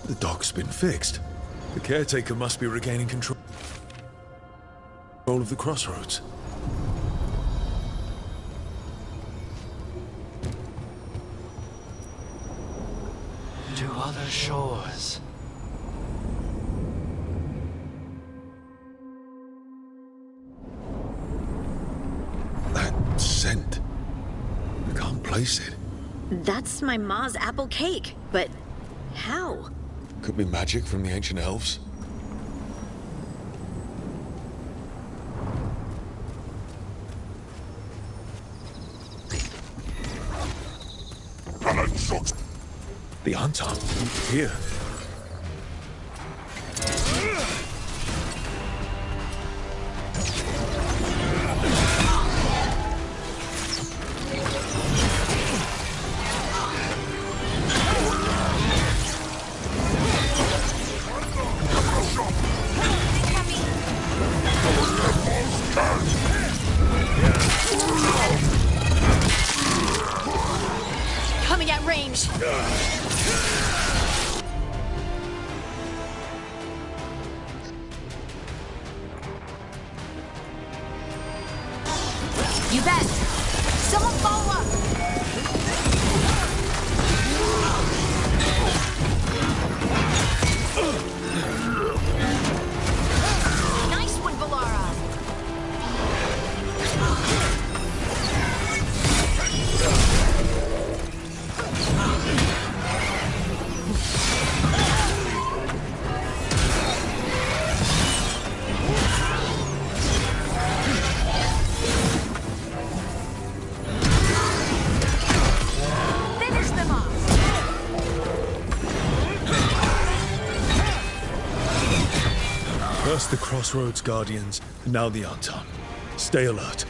The dock's been fixed. The caretaker must be regaining control of the crossroads. To other shores. That scent. I can't place it. That's my ma's apple cake, but how? Could be magic from the ancient elves. The Anton, here. Coming at range. You bet. Someone follow up. Nice one, Valara. First the Crossroads Guardians, now the Anton. Stay alert.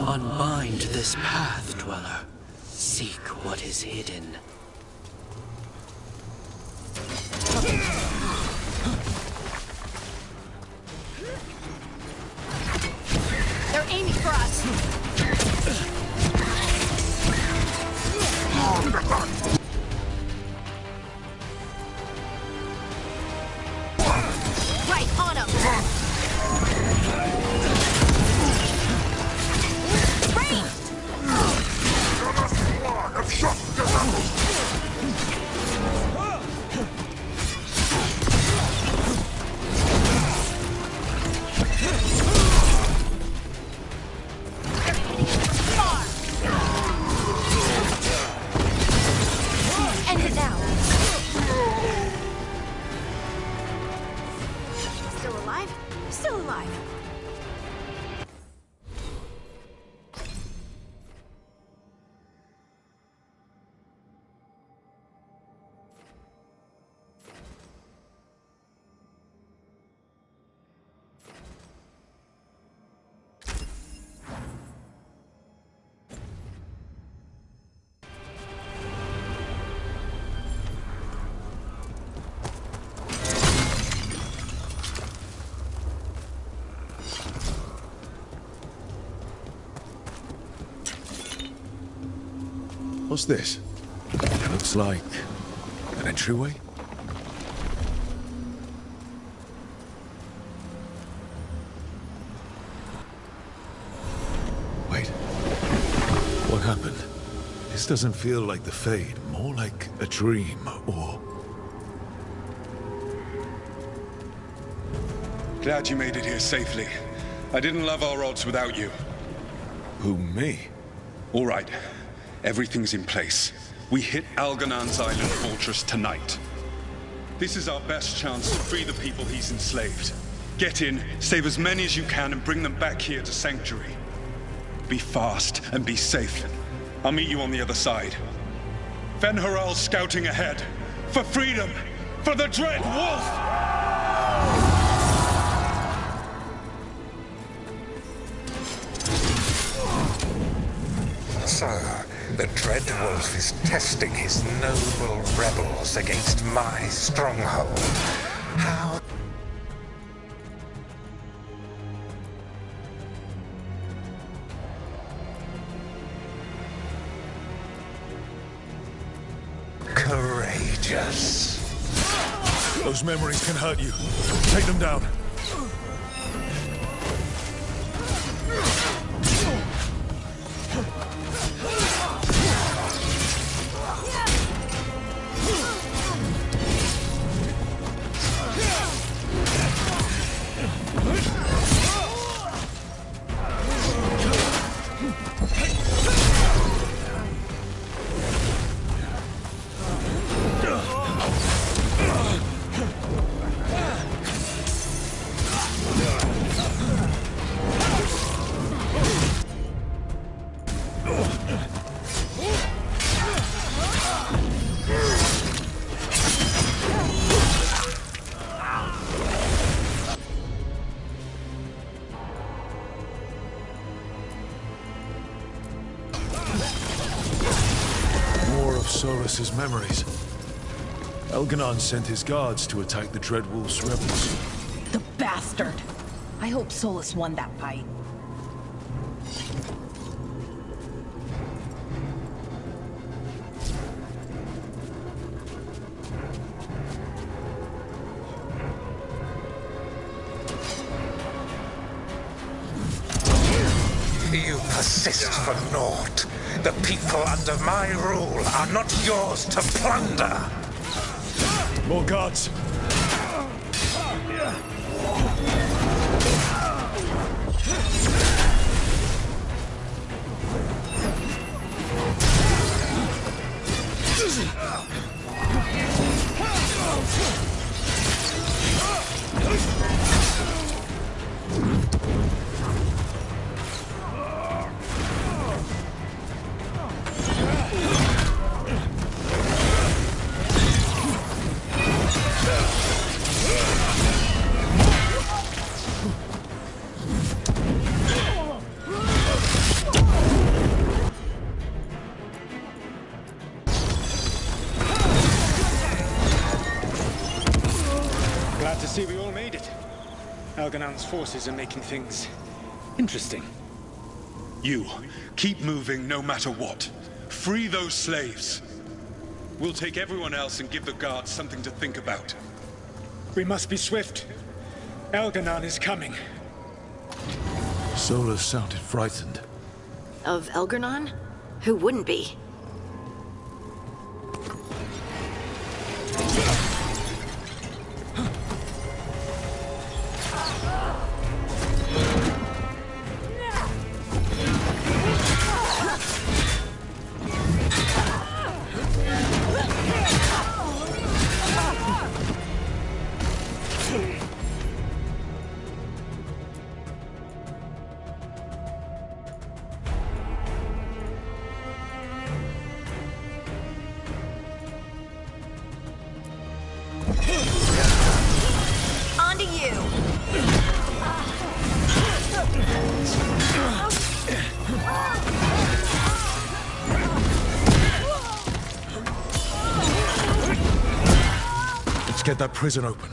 Unbind this path, Dweller. Seek what is hidden. They're aiming for us. Right on them. End it now. Still alive? Still alive. What's this? It looks like an entryway. Wait. What happened? This doesn't feel like the Fade, more like a dream, or... Glad you made it here safely. I didn't love our odds without you. Who, me? All right. Everything's in place. We hit Algernon's island fortress tonight. This is our best chance to free the people he's enslaved. Get in, save as many as you can, and bring them back here to Sanctuary. Be fast and be safe. I'll meet you on the other side. Fen-Haral's scouting ahead. For freedom! For the Dread Wolf! So, the Dread Wolf is testing his noble rebels against my stronghold. How... courageous. Those memories can hurt you. Take them down. Solus's memories. Elganon sent his guards to attack the Dreadwolf's rebels. The bastard! I hope Solus won that fight. You persist for naught. The people under my rule are not yours to plunder. More guards. Glad to see we all made it. Elganon's forces are making things interesting. You, keep moving no matter what. Free those slaves. We'll take everyone else and give the guards something to think about. We must be swift. Elganon is coming. Solus sounded frightened. Of Elgarnon? Who wouldn't be? On to you! Let's get that prison open.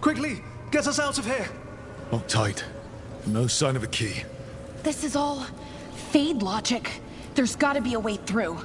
Quickly! Get us out of here! Locked tight. No sign of a key. This is all Fade logic. There's gotta be a way through.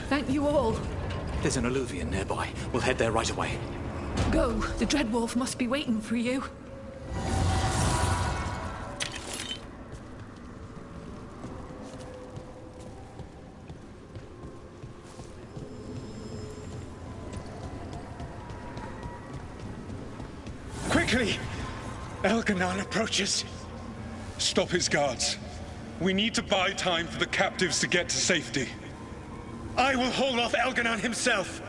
Thank you all. There's an alluvion nearby. We'll head there right away. Go. The Dreadwolf must be waiting for you. Quickly! Elganon approaches. Stop his guards. We need to buy time for the captives to get to safety. I will hold off Elganon himself,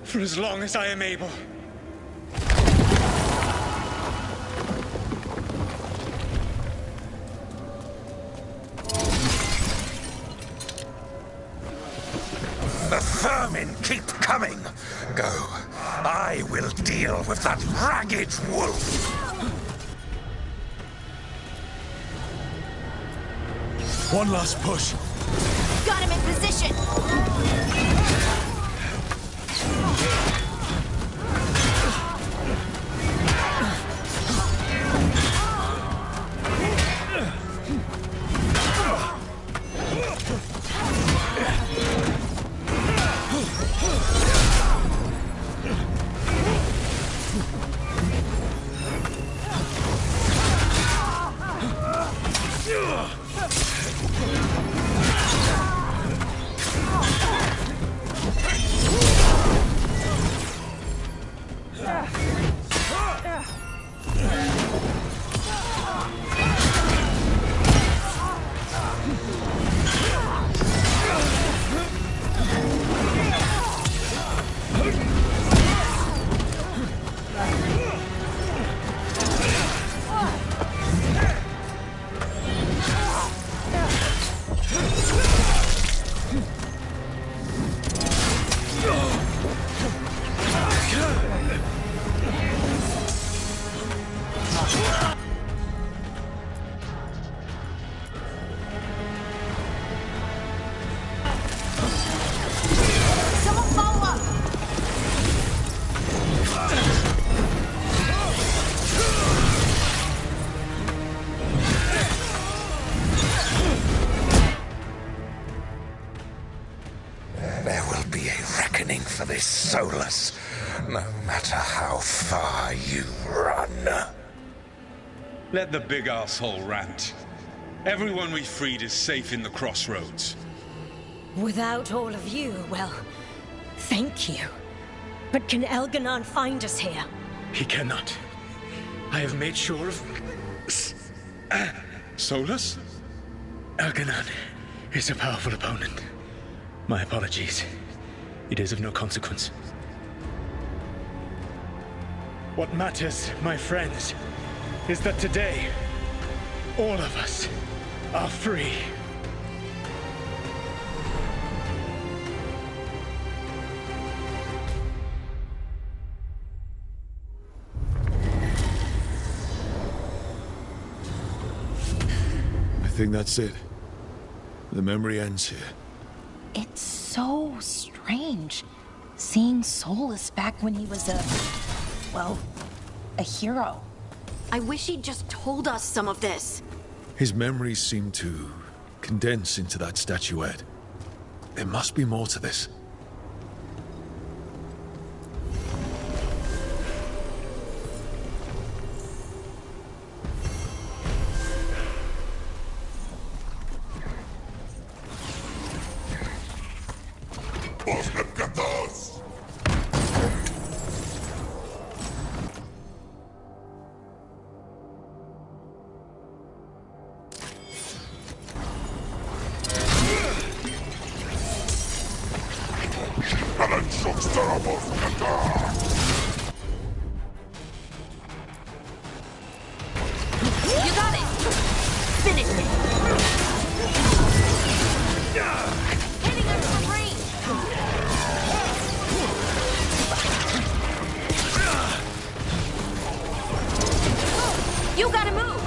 for as long as I am able. The vermin keep coming. Go. I will deal with that ragged wolf. One last push. Got him in position! There will be a reckoning for this Solus, no matter how far you run. Let the big asshole rant. Everyone we freed is safe in the crossroads. Without all of you, well, thank you. But can Elganon find us here? He cannot. I have made sure of... Solus? Elganon is a powerful opponent. My apologies. It is of no consequence. What matters, my friends, is that today, all of us are free. I think that's it. The memory ends here. It's so strange seeing Solus back when he was a hero. I wish he'd just told us some of this. His memories seem to condense into that statuette. There must be more to this. You got it! Finish it! Hitting us from range! You gotta move!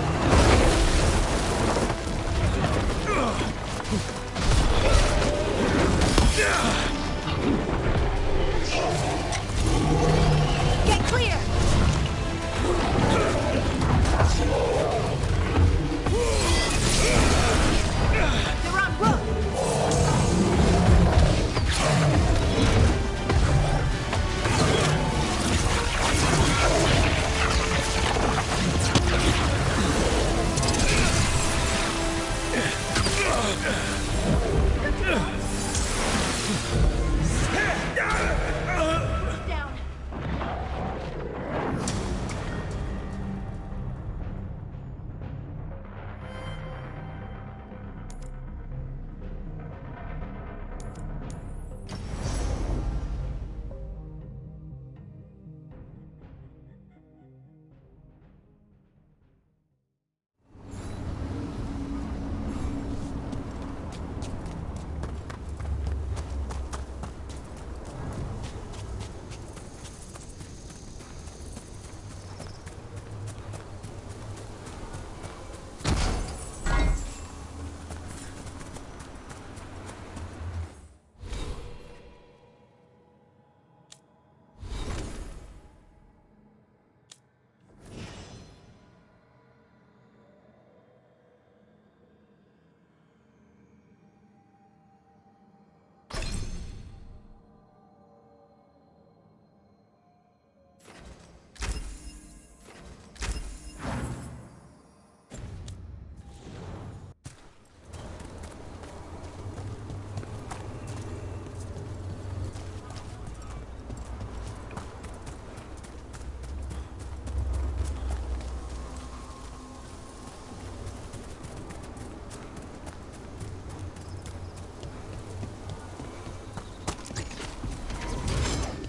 Get clear! They're on road! Down.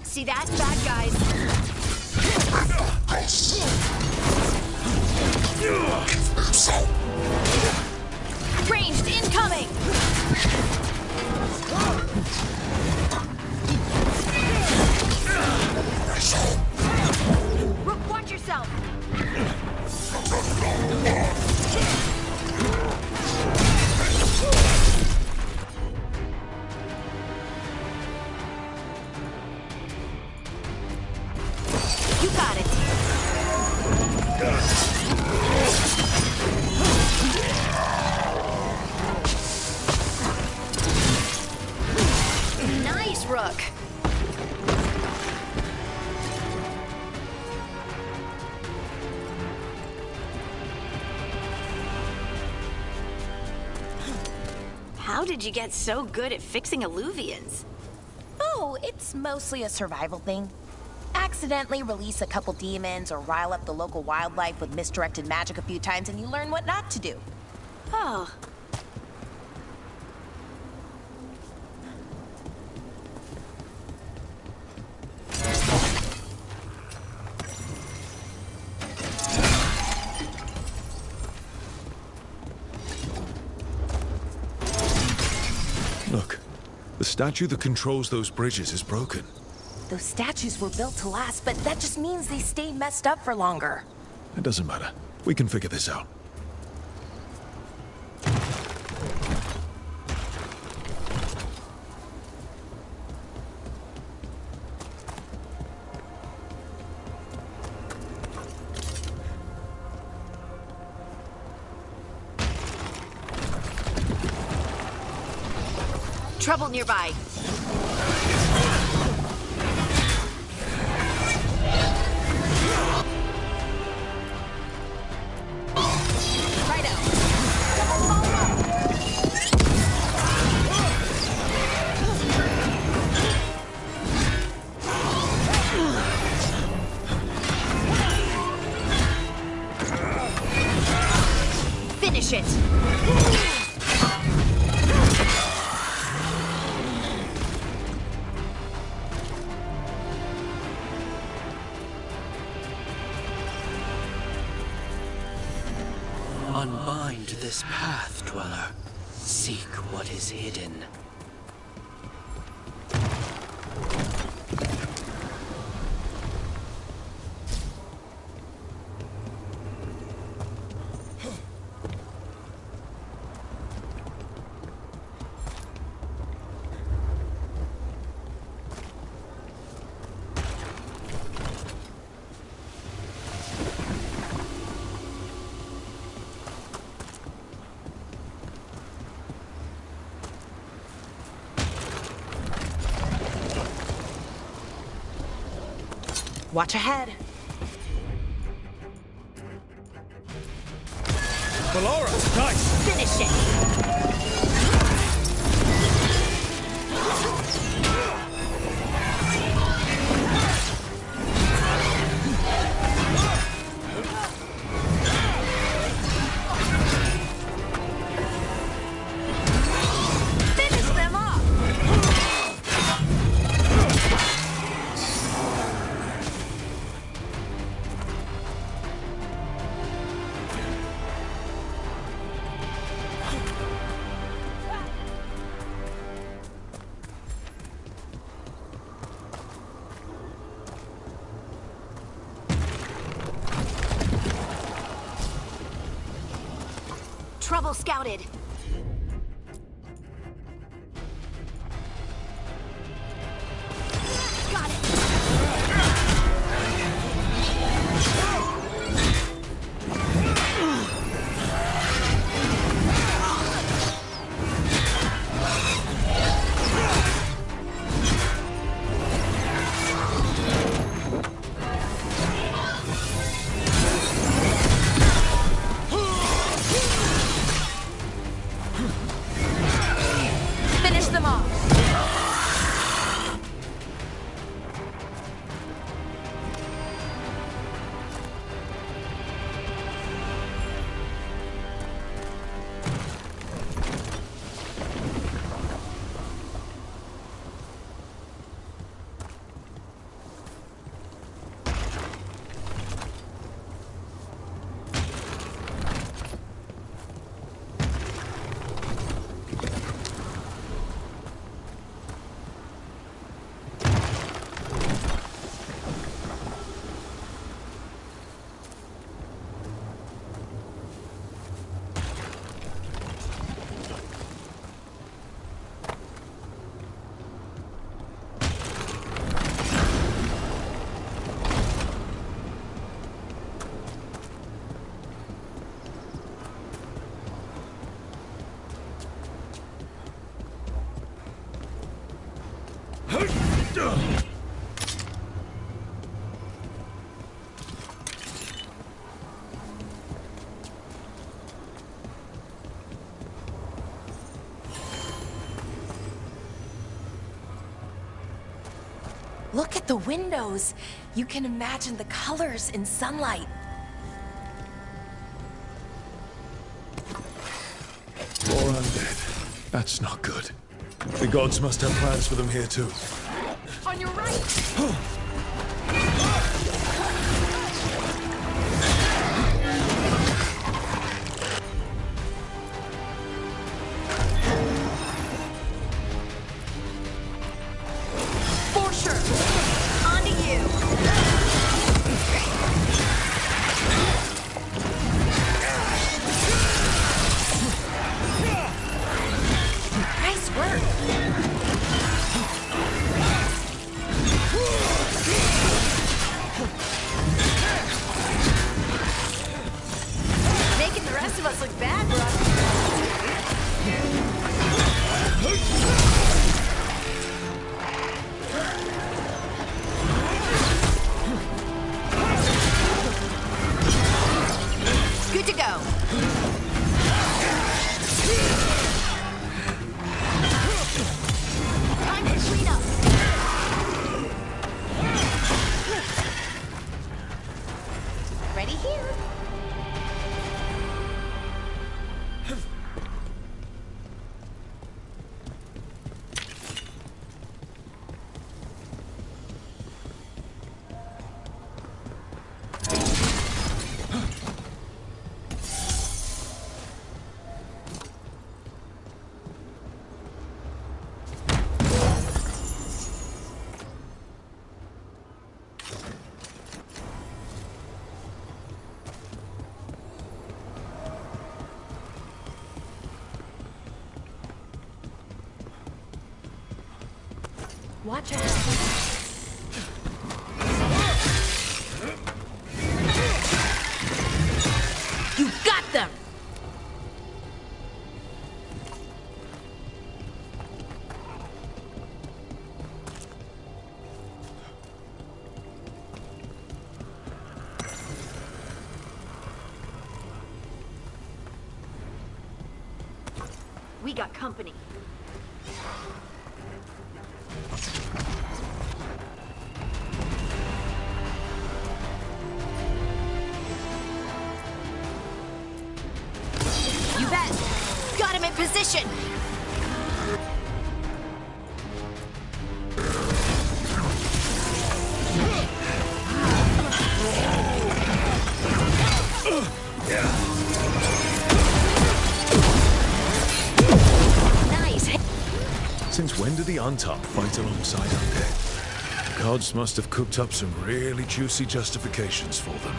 See that? Bad guys. Ranged incoming! Rook, watch yourself! You got it. Nice, Rook. How did you get so good at fixing Illuvians? Oh, it's mostly a survival thing. Accidentally release a couple demons or rile up the local wildlife with misdirected magic a few times and you learn what not to do. Oh. Look, the statue that controls those bridges is broken. Those statues were built to last, but that just means they stay messed up for longer. It doesn't matter. We can figure this out. Trouble nearby. Righto. this path, Dweller. Seek what is hidden. Watch ahead. Valora, nice! Finish it! Finish them off! Trouble scouted. Got it. Finish them off. Look at the windows. You can imagine the colors in sunlight. More undead. That's not good. The gods must have plans for them here too. On your right! For sure! On to you! Nice work! Making the rest of us look bad, bro. Good to go. Watch out. You got them! We got company. You bet. Got him in position. Nice. Since when did the Untop fight alongside undead? The gods must have cooked up some really juicy justifications for them.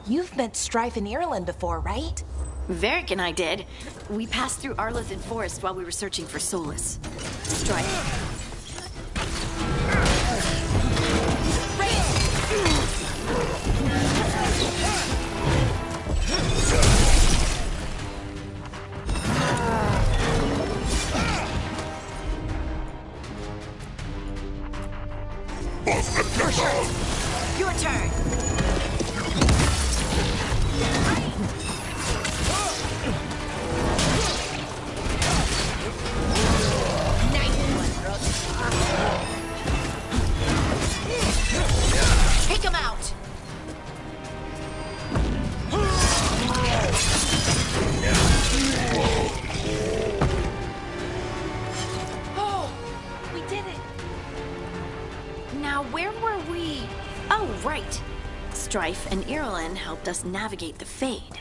You've met Strife in Ireland before, right? Varric and I did. We passed through Arlothan Forest while we were searching for Solus. Strife. Your turn. Nice one, brother. Take him out. Oh, we did it. Now, where were we? Oh, right. Strife and Irulan helped us navigate the Fade.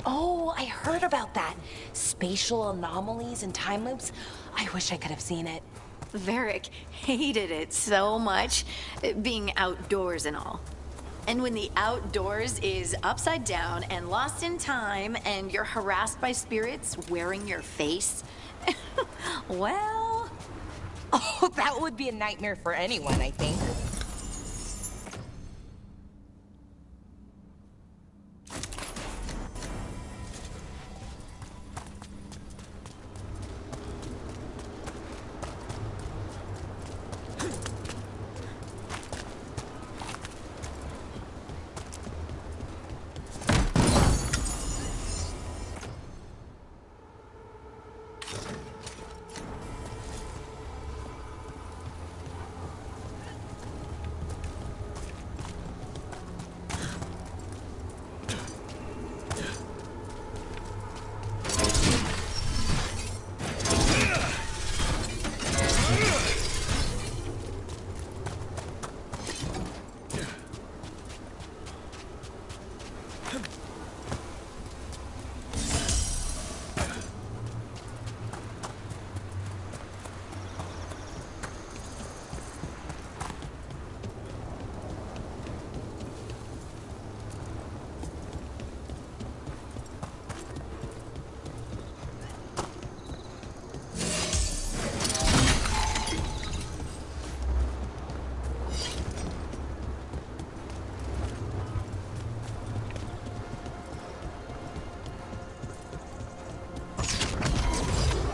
Oh, I heard about that. Spatial anomalies and time loops. I wish I could have seen it. Varric hated it so much, being outdoors and all. And when the outdoors is upside down and lost in time and you're harassed by spirits wearing your face, well... Oh, that would be a nightmare for anyone, I think.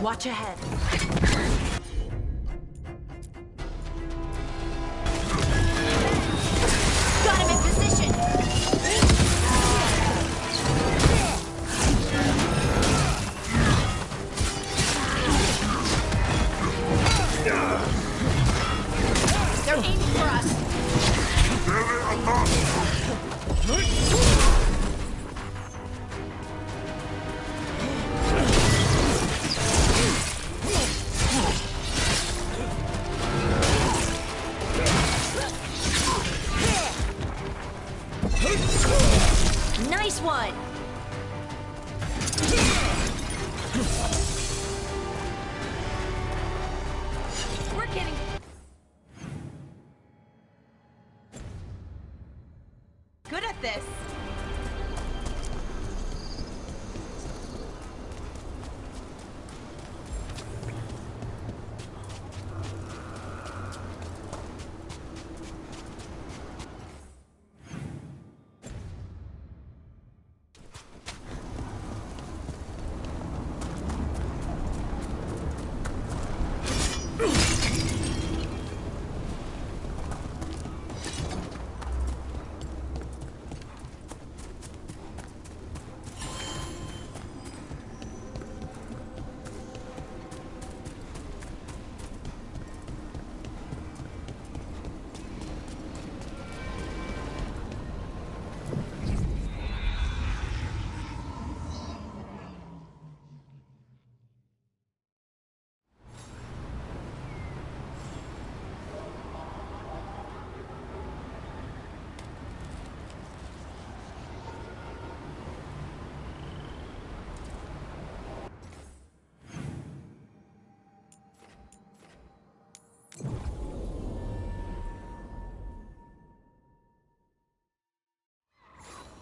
Watch ahead. Got him in position! They're aiming for us! Nice one! We're getting... Good at this.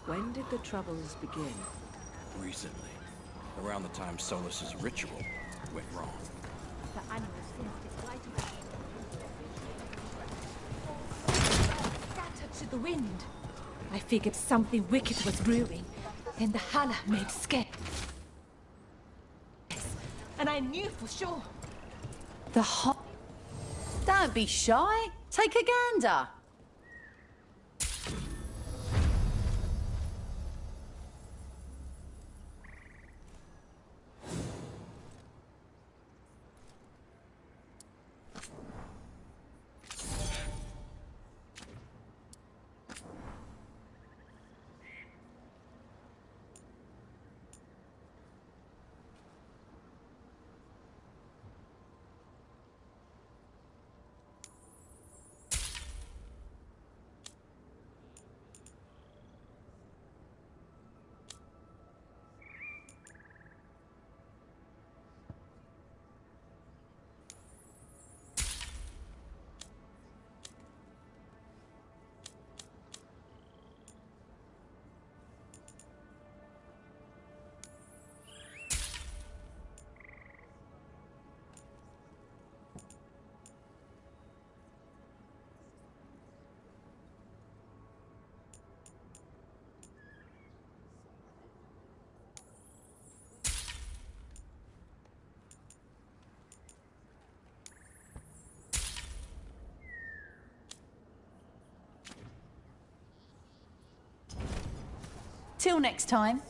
When did the Troubles begin? Recently. Around the time Solus's ritual went wrong. The animals sensed its light. Scattered to the wind. I figured something wicked was brewing. Then the Hala made scare. And I knew for sure. The hot... Don't be shy. Take a gander. Till next time.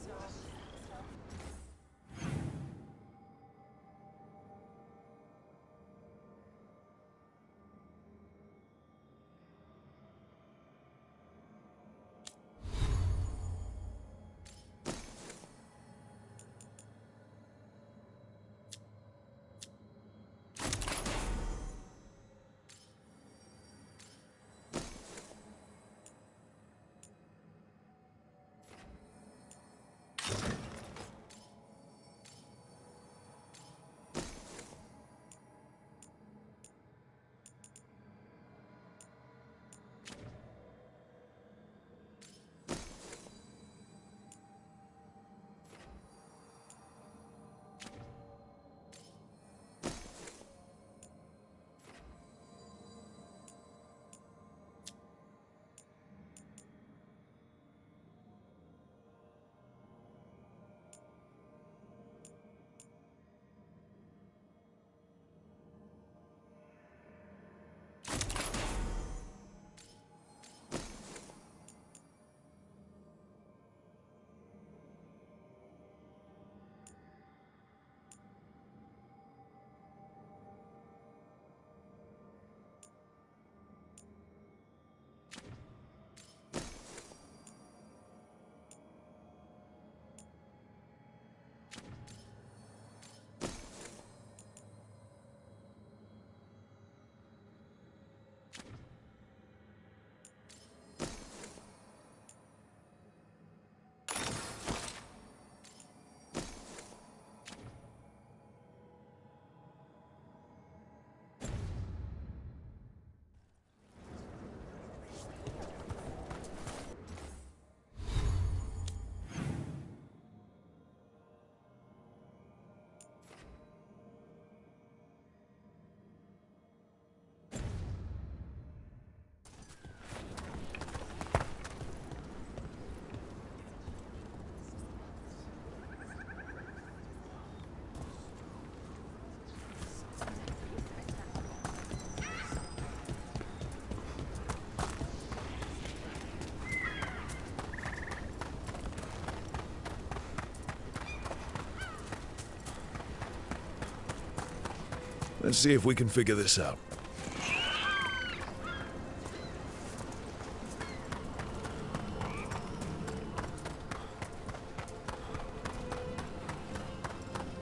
Let's see if we can figure this out.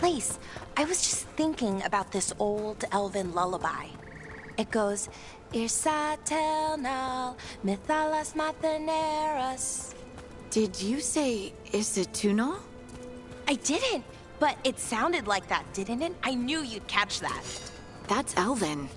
Lace, I was just thinking about this old elven lullaby. It goes, Irsa telnal, mithalas matheneras. Did you say Isatunal? I didn't, but it sounded like that, didn't it? I knew you'd catch that. That's Elven.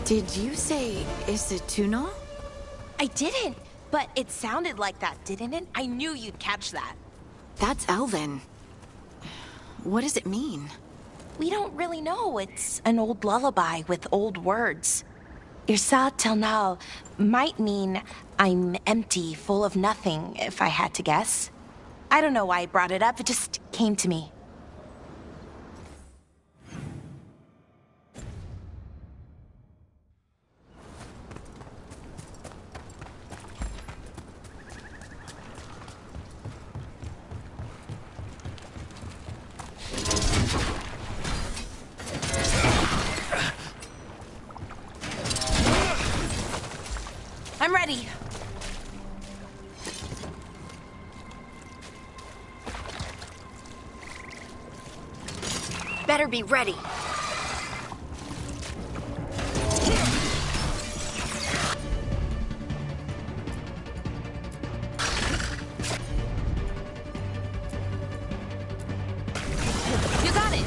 Did you say Isatunal? I didn't, but it sounded like that, didn't it? I knew you'd catch that. That's Elven. What does it mean? We don't really know. It's an old lullaby with old words. Irsa telnal might mean I'm empty, full of nothing, if I had to guess. I don't know why I brought it up, it just came to me. I'm ready. Better be ready. You got it.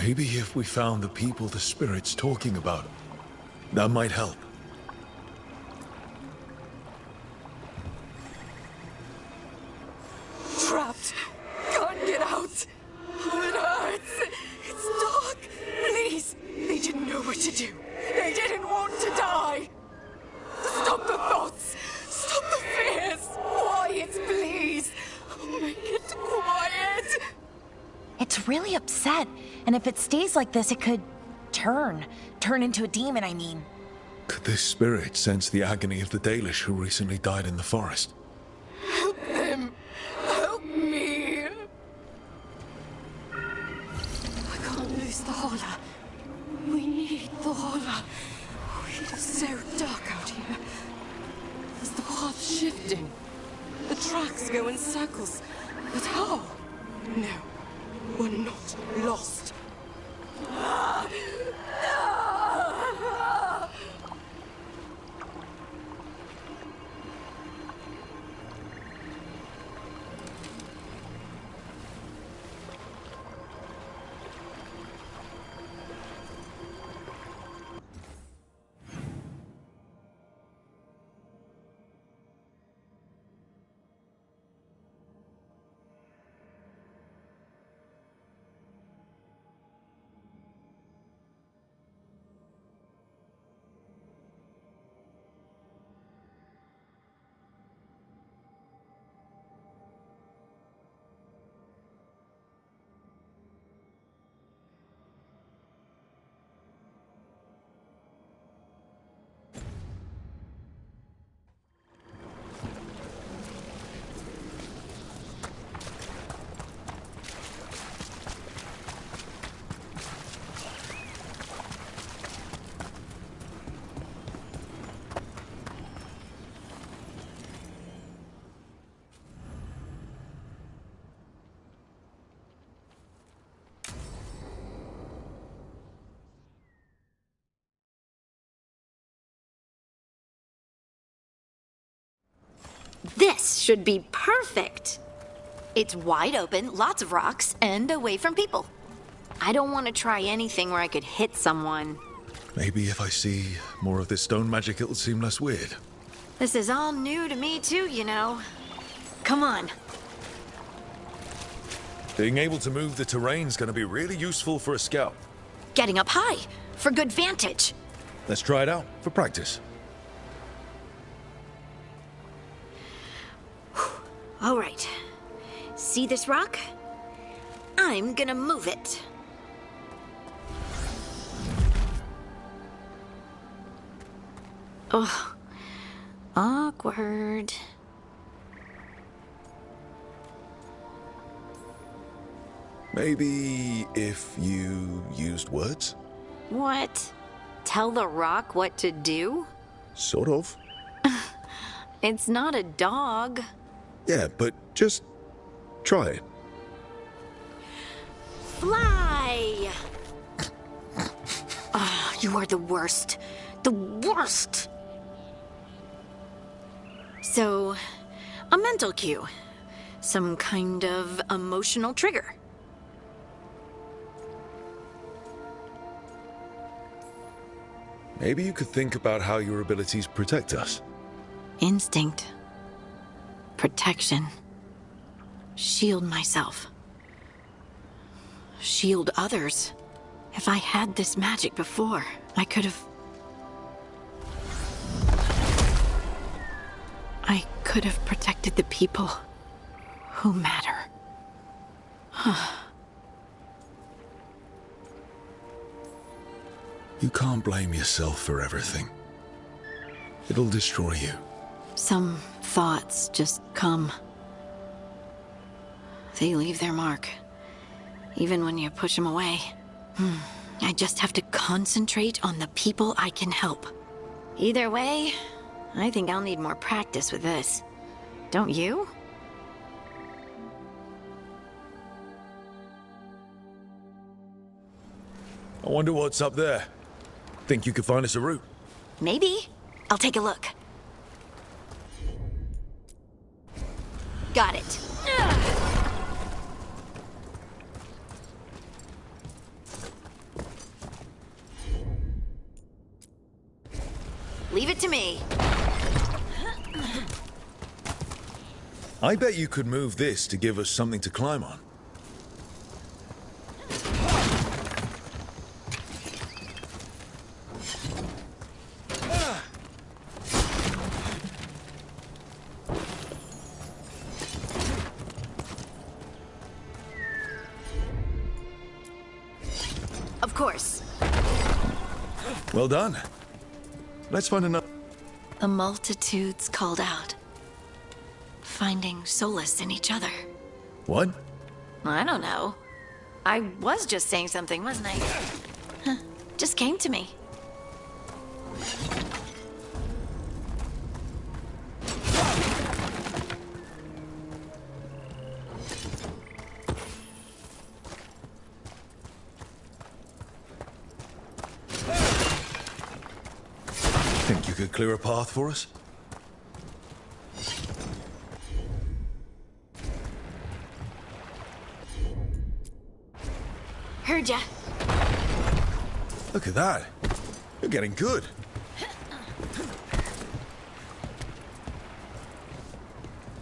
Maybe if we found the people the spirit's talking about, that might help. Trapped. Can't get out. Oh, it hurts. It's dark. Please. They didn't know what to do. They didn't want to die. Stop the thoughts. Stop the fears. Quiet, please. Make it quiet. It's really upset, and if it stays like this, it could turn into a demon, I mean. Could this spirit sense the agony of the Dalish who recently died in the forest? Help them. Help me. I can't lose the Holler. We need the Holler. It is so dark out here. Is the path shifting? The tracks go in circles. But how? No, we're not lost. This should be perfect. It's wide open, lots of rocks, and away from people. I don't want to try anything where I could hit someone. Maybe if I see more of this stone magic, it'll seem less weird. This is all new to me too, you know. Come on. Being able to move the terrain's gonna be really useful for a scout. Getting up high, for good vantage. Let's try it out, for practice. All right. See this rock? I'm gonna move it. Oh, awkward. Maybe if you used words? What? Tell the rock what to do? Sort of. It's not a dog. Yeah, but just try it. Fly! Oh, you are the worst. The worst! So, a mental cue. Some kind of emotional trigger. Maybe you could think about how your abilities protect us. Instinct. Protection. Shield myself. Shield others. If I had this magic before, I could have... I could have protected the people who matter. You can't blame yourself for everything. It'll destroy you. Some thoughts just come. They leave their mark. Even when you push them away. I just have to concentrate on the people I can help. Either way, I think I'll need more practice with this. Don't you? I wonder what's up there. Think you could find us a route? Maybe. I'll take a look. Got it. Leave it to me. I bet you could move this to give us something to climb on. Of course. Well done. Let's find another. The multitudes called out, finding solace in each other. What? I don't know. I was just saying something, wasn't I? Huh. Just came to me. Think you could clear a path for us? Heard ya. Look at that. You're getting good.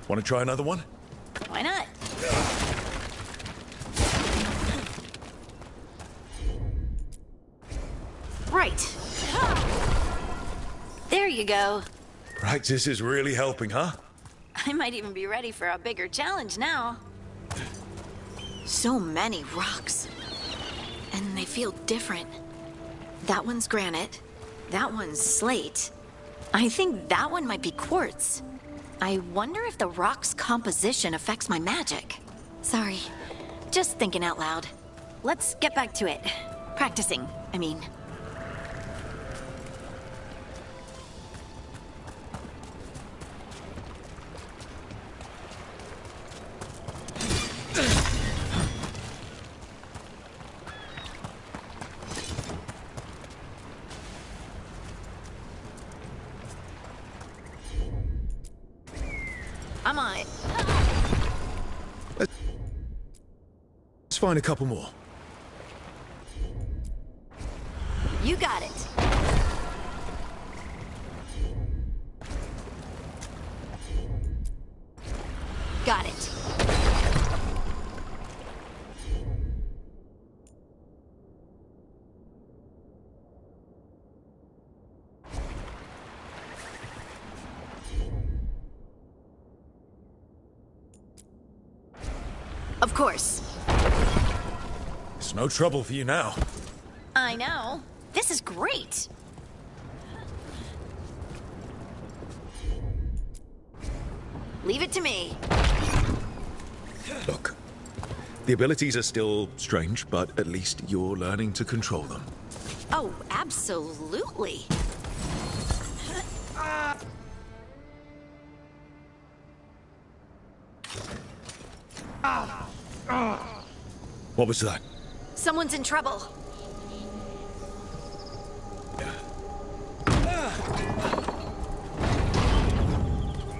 Want to try another one? Why not? Right. There you go. Practice is really helping, huh? I might even be ready for a bigger challenge now. So many rocks. And they feel different. That one's granite. That one's slate. I think that one might be quartz. I wonder if the rock's composition affects my magic. Sorry, just thinking out loud. Let's get back to it. Practicing, I mean. I'm on it. Let's find a couple more. You got it. Got it. Of course. It's no trouble for you now. I know. This is great. Leave it to me. Look, the abilities are still strange, but at least you're learning to control them. Oh, absolutely. What was that? Someone's in trouble.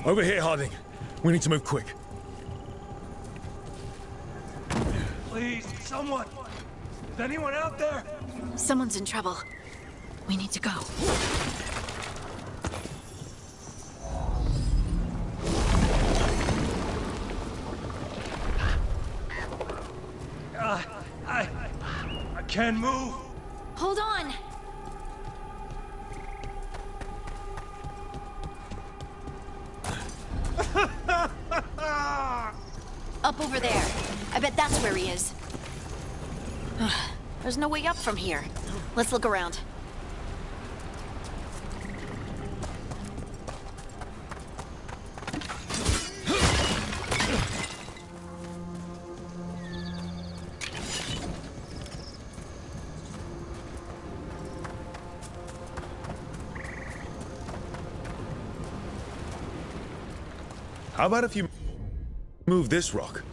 Over here, Harding. We need to move quick. Please, someone! Is anyone out there? Someone's in trouble. We need to go. I can't move. Hold on. Up over there. I bet that's where he is. There's no way up from here. Let's look around. How about if you move this rock?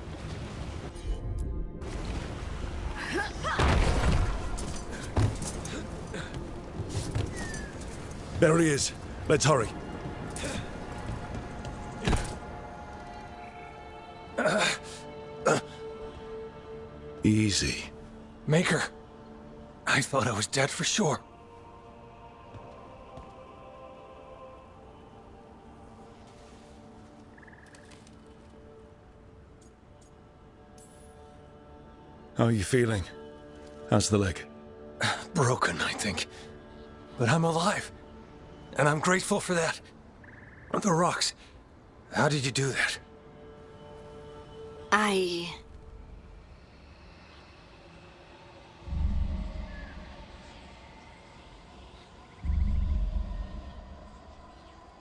There he is. Let's hurry. Easy. Maker. I thought I was dead for sure. How are you feeling? How's the leg? Broken, I think. But I'm alive. And I'm grateful for that. The rocks. How did you do that?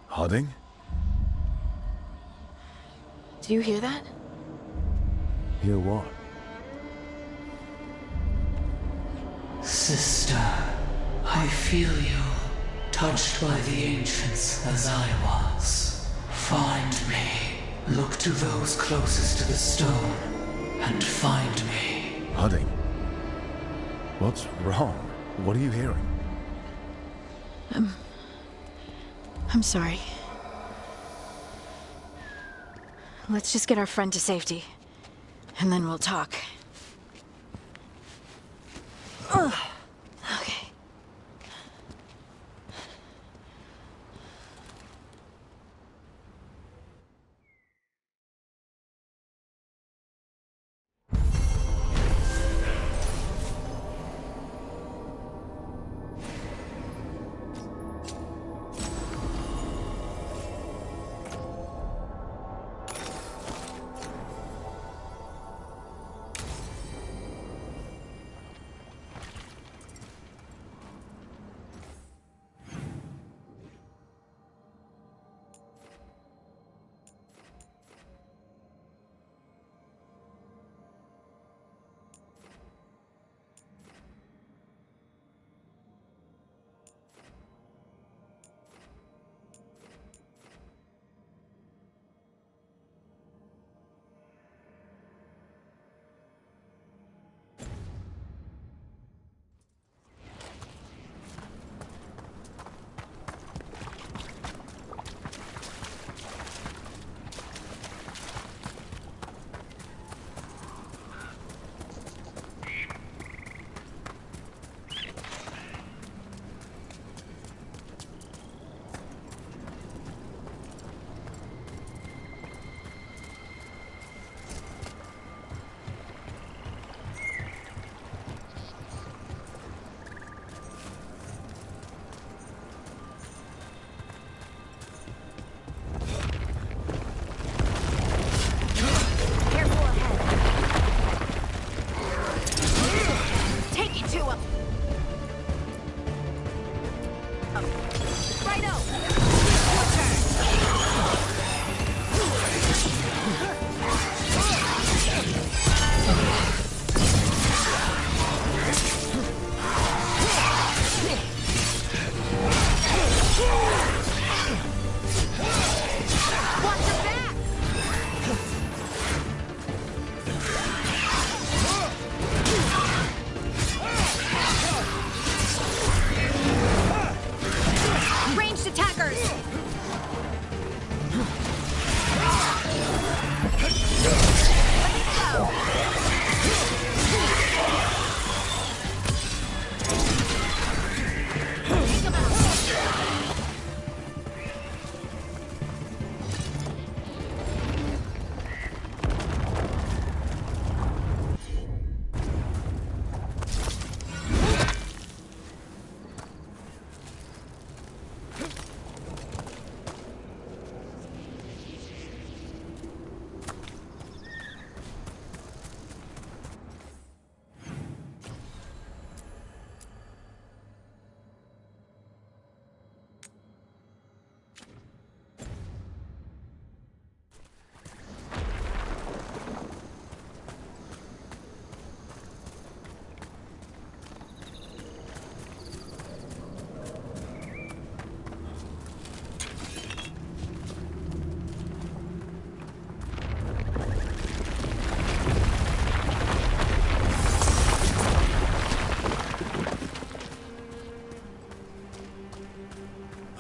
Harding? Do you hear that? Hear what? Sister, I feel you, touched by the ancients as I was. Find me. Look to those closest to the stone, and find me. Harding? What's wrong? What are you hearing? I'm sorry. Let's just get our friend to safety, and then we'll talk. Okay.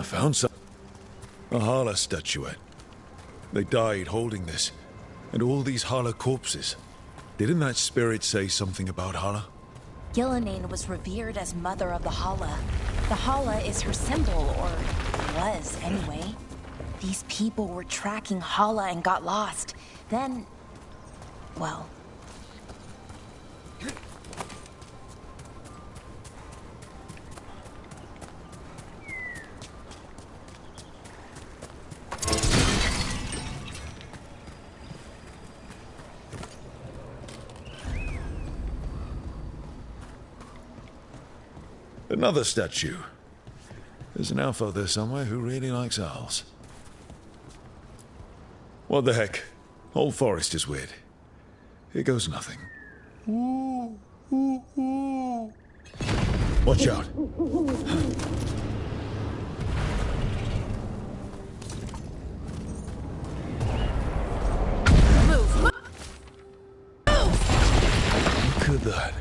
Found some. A Hala statuette. They died holding this. And all these Hala corpses. Didn't that spirit say something about Hala? Gillenane was revered as mother of the Hala. The Hala is her symbol, or was anyway. These people were tracking Hala and got lost. Then, well... Another statue. There's an elf out there somewhere who really likes owls. What the heck? Whole forest is weird. Here goes nothing. Watch out. Move! Look at that.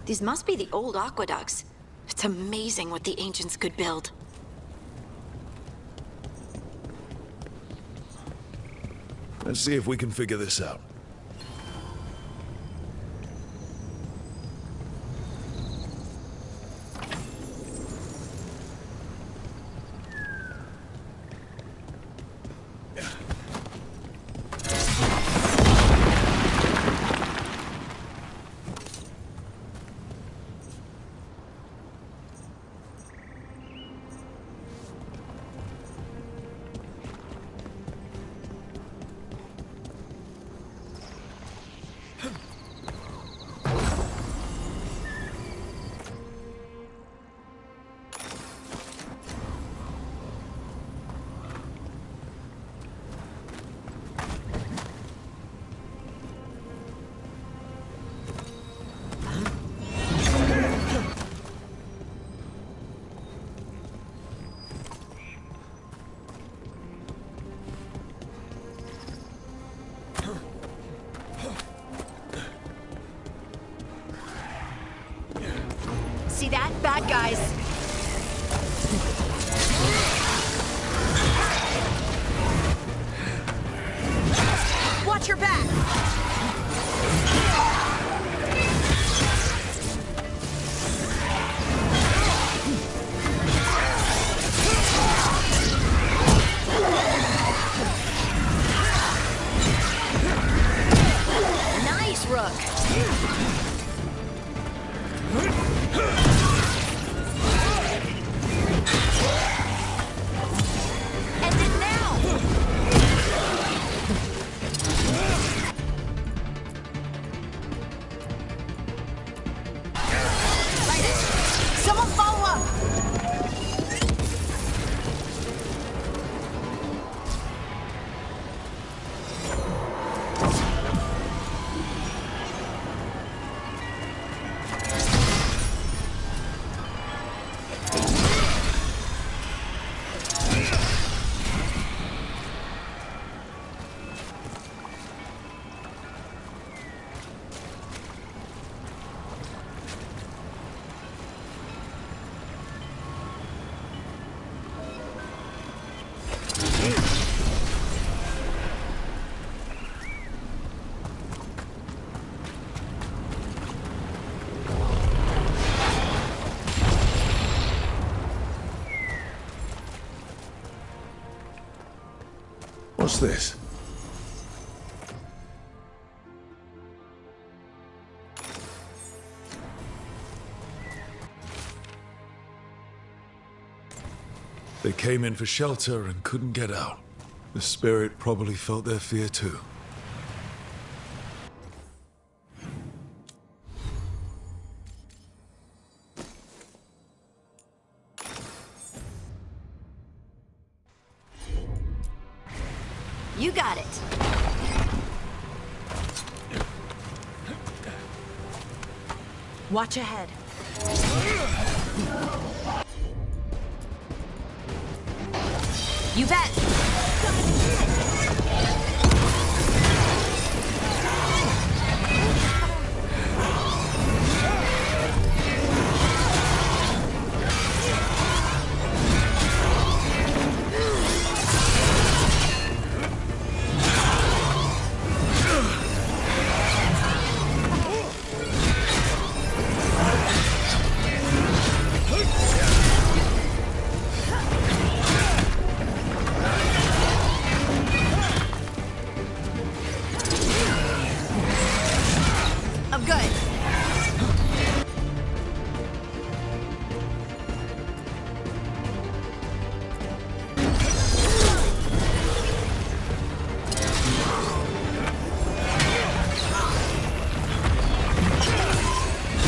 These must be the old aqueducts. It's amazing what the ancients could build. Let's see if we can figure this out. See that? Bad guys. Watch your back! Nice, Rook. What's this? They came in for shelter and couldn't get out. The spirit probably felt their fear too. You got it. Watch ahead. You bet. I'm good.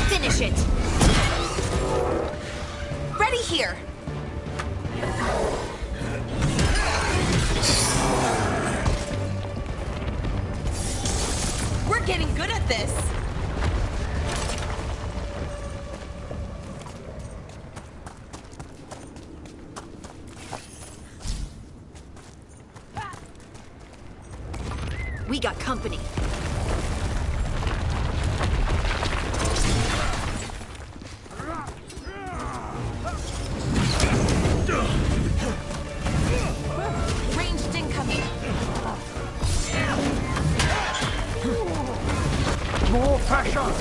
Finish it. Ready here. We're getting good at this. We got company. Ranged incoming. More pressure!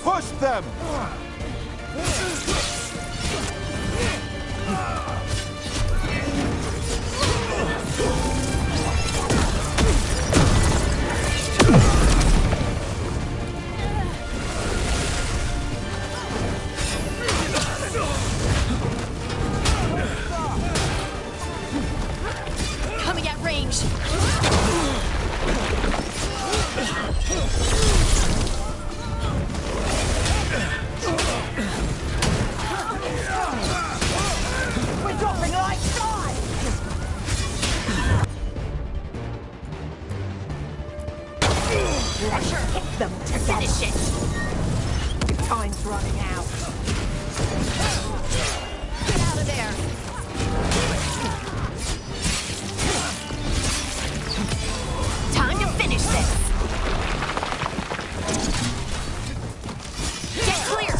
Push them! Coming at range. We're dropping like flies. Pressure hit them to finish it. Your time's running out. Get out of there. Time to finish this. Get clear.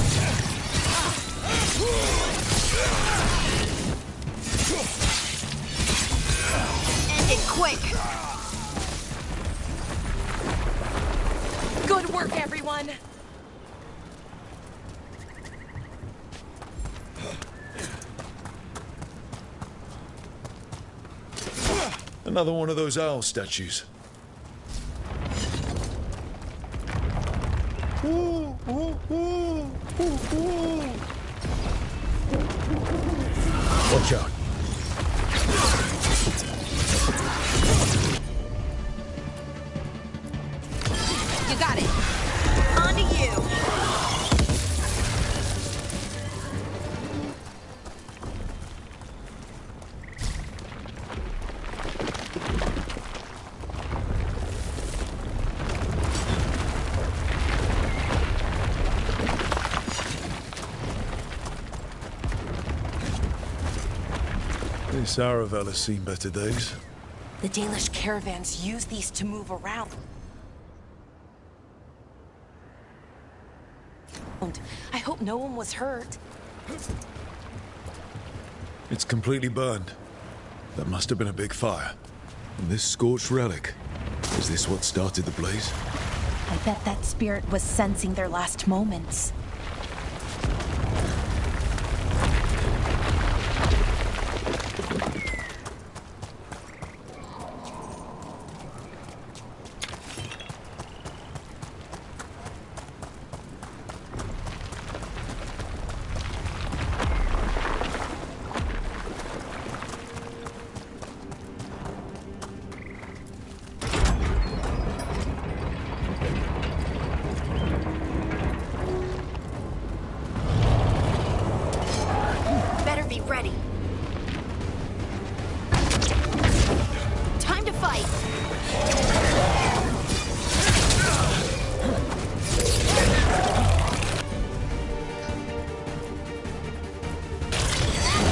End it quick. Good work, everyone. Another one of those owl statues. Watch out. You got it. On to you. This Aravel has seen better days. The Dalish caravans use these to move around. I hope no one was hurt. It's completely burned. That must have been a big fire. And this scorched relic, is this what started the blaze? I bet that spirit was sensing their last moments. ready. Time to fight.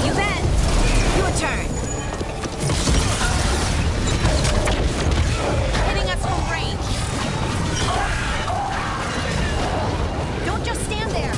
You bet. Your turn. Hitting us from range. Don't just stand there.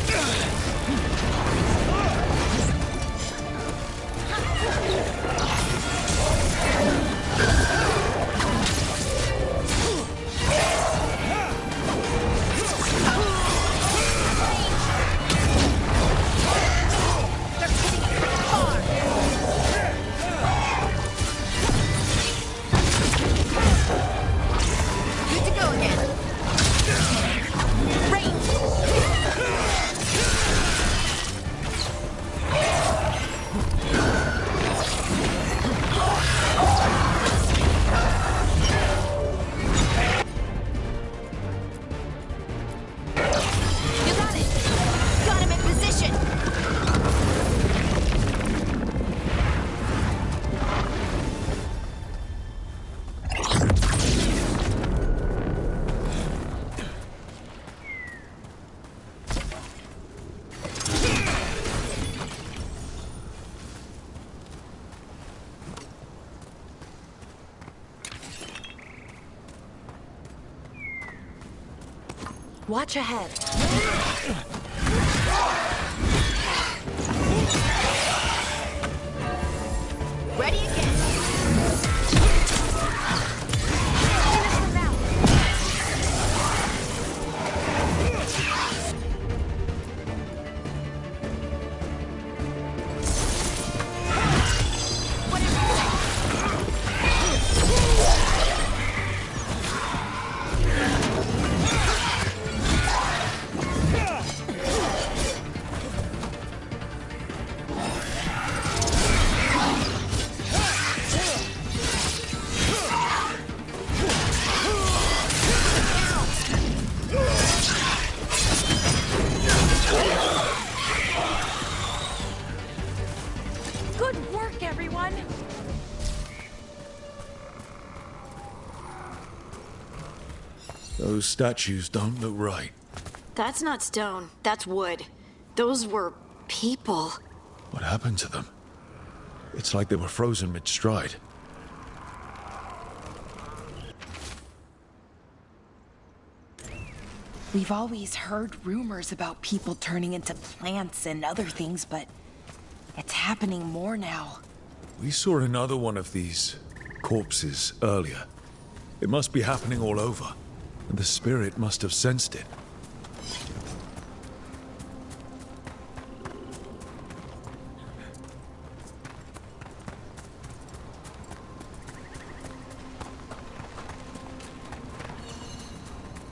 Watch ahead. Ready again. Finish them out. Good work, everyone! Those statues don't look right. That's not stone. That's wood. Those were people. What happened to them? It's like they were frozen mid-stride. We've always heard rumors about people turning into plants and other things, but it's happening more now. We saw another one of these corpses earlier. It must be happening all over, and the spirit must have sensed it.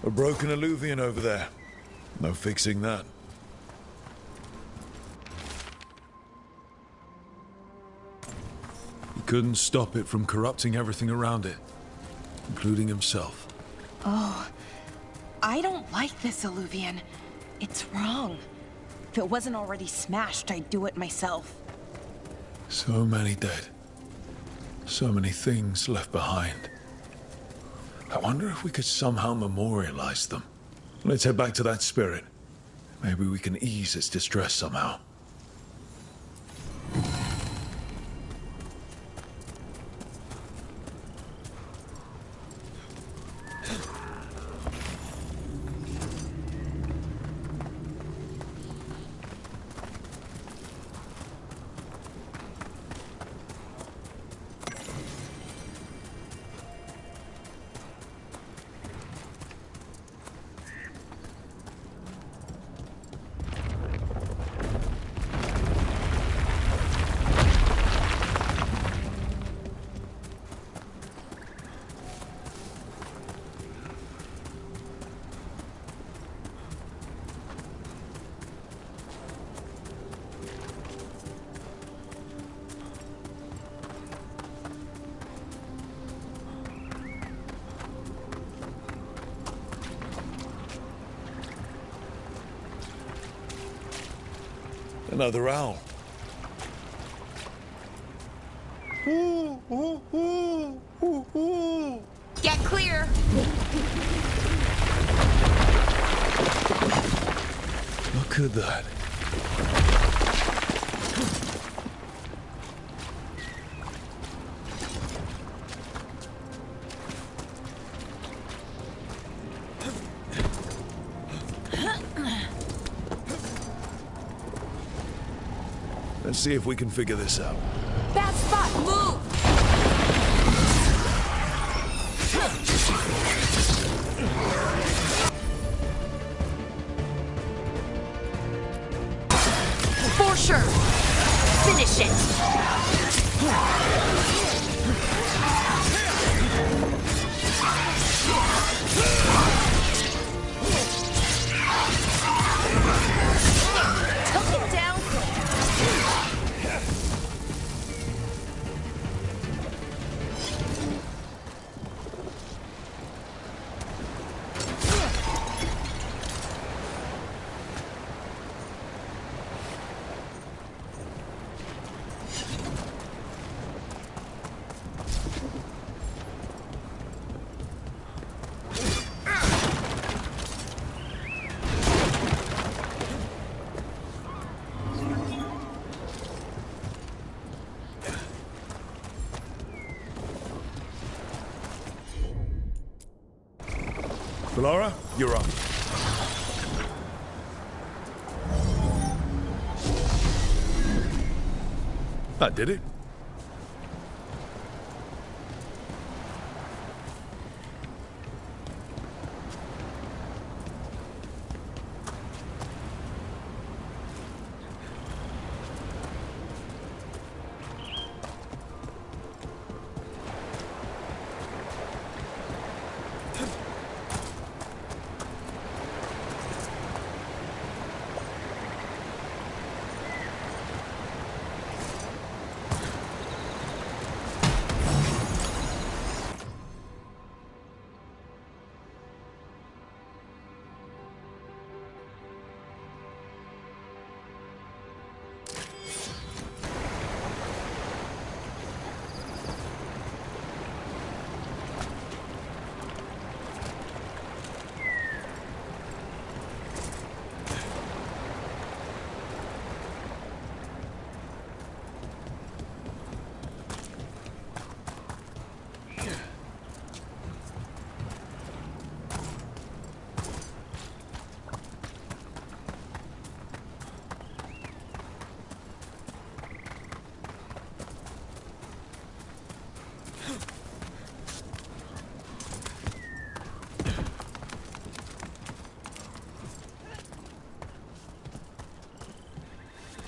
A broken alluvian over there. No fixing that. He couldn't stop it from corrupting everything around it, including himself. Oh, I don't like this alluvian. It's wrong. If it wasn't already smashed, I'd do it myself. So many dead. So many things left behind. I wonder if we could somehow memorialize them. Let's head back to that spirit. Maybe we can ease its distress somehow. Another owl. Get clear! Look at that. Let's see if we can figure this out. Bad spot! Move! For sure! Finish it! Took him down quick. Laura, you're up. That did it.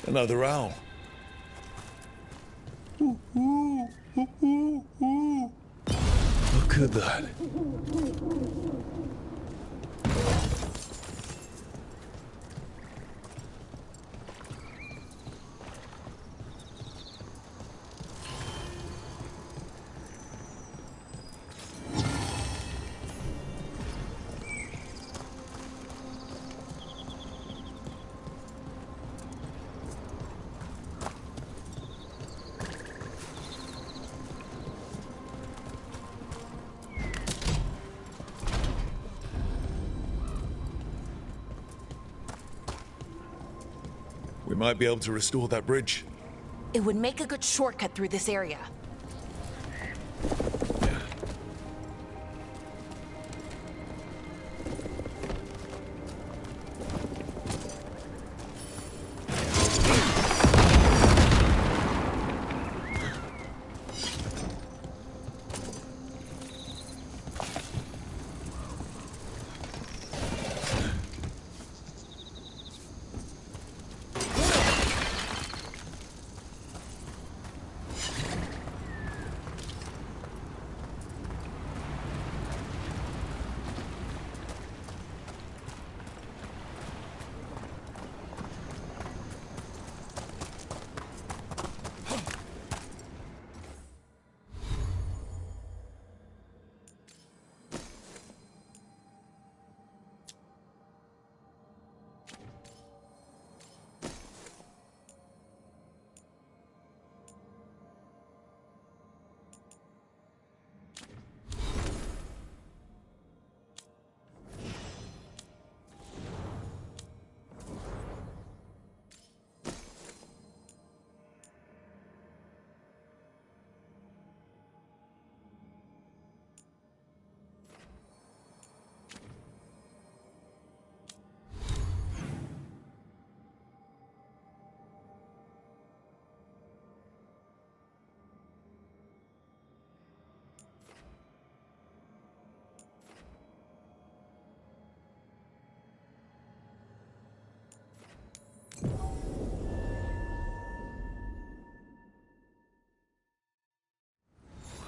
Another owl. Look at that. We might be able to restore that bridge. It would make a good shortcut through this area.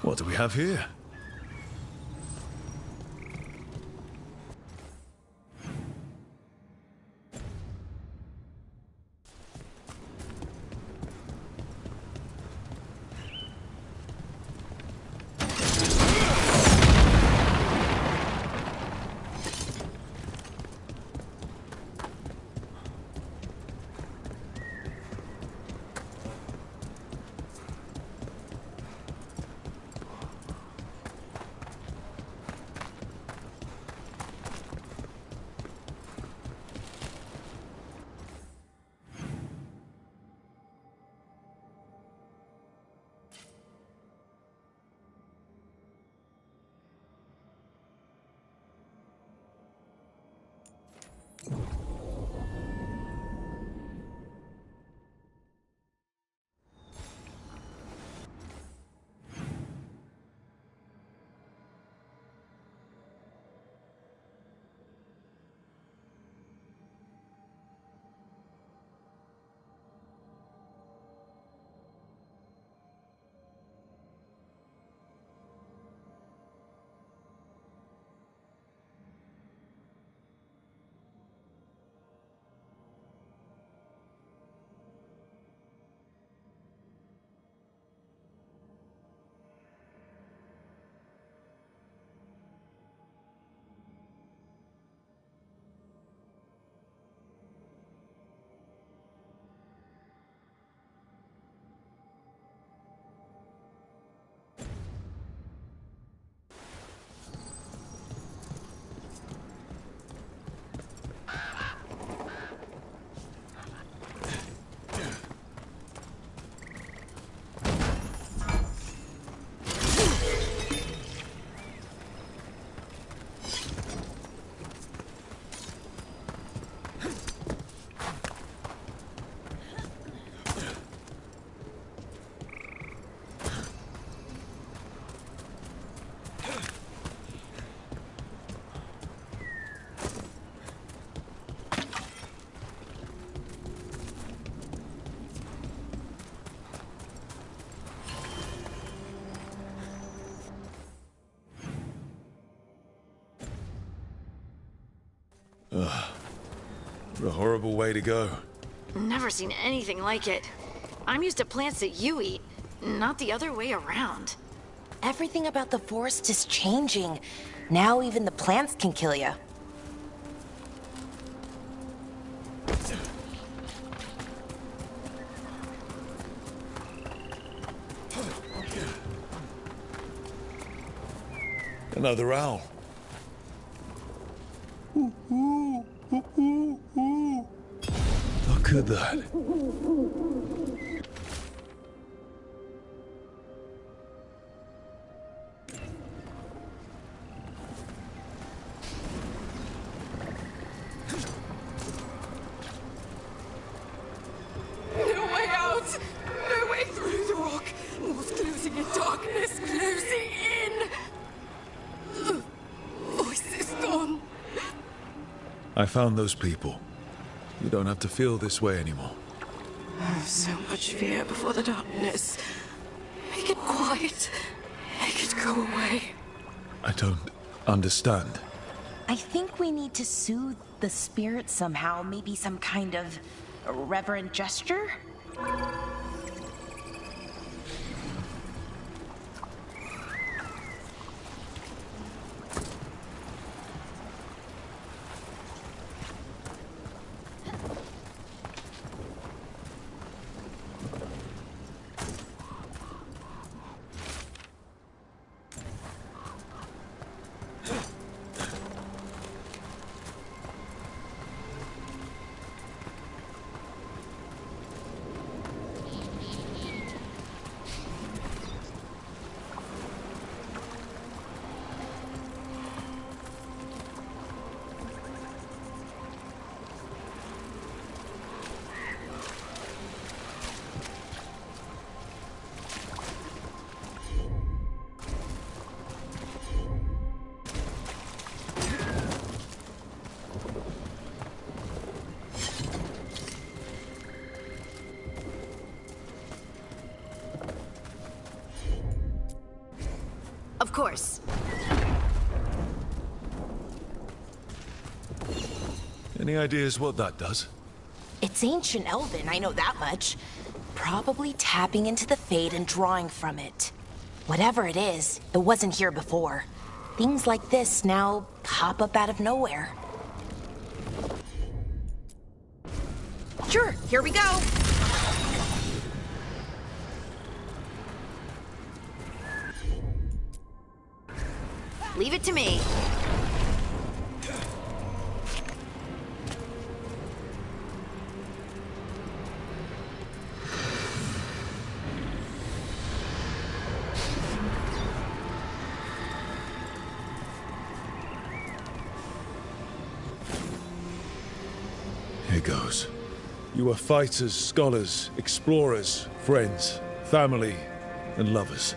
What do we have here? Ugh. What a horrible way to go. Never seen anything like it. I'm used to plants that you eat, not the other way around. Everything about the forest is changing. Now even the plants can kill you. Another owl. Look at that. No way out! No way through the rock! What's closing in darkness, closing in! Voice is gone. I found those people. You don't have to feel this way anymore. So much fear before the darkness. Make it quiet. Make it go away. I don't understand. I think we need to soothe the spirit somehow. Maybe some kind of reverent gesture? course. Any ideas what that does? It's ancient Elven, I know that much. Probably tapping into the Fade and drawing from it. Whatever it is, it wasn't here before. Things like this now pop up out of nowhere. Sure, here we go. Leave it to me. Here goes. You are fighters, scholars, explorers, friends, family, and lovers.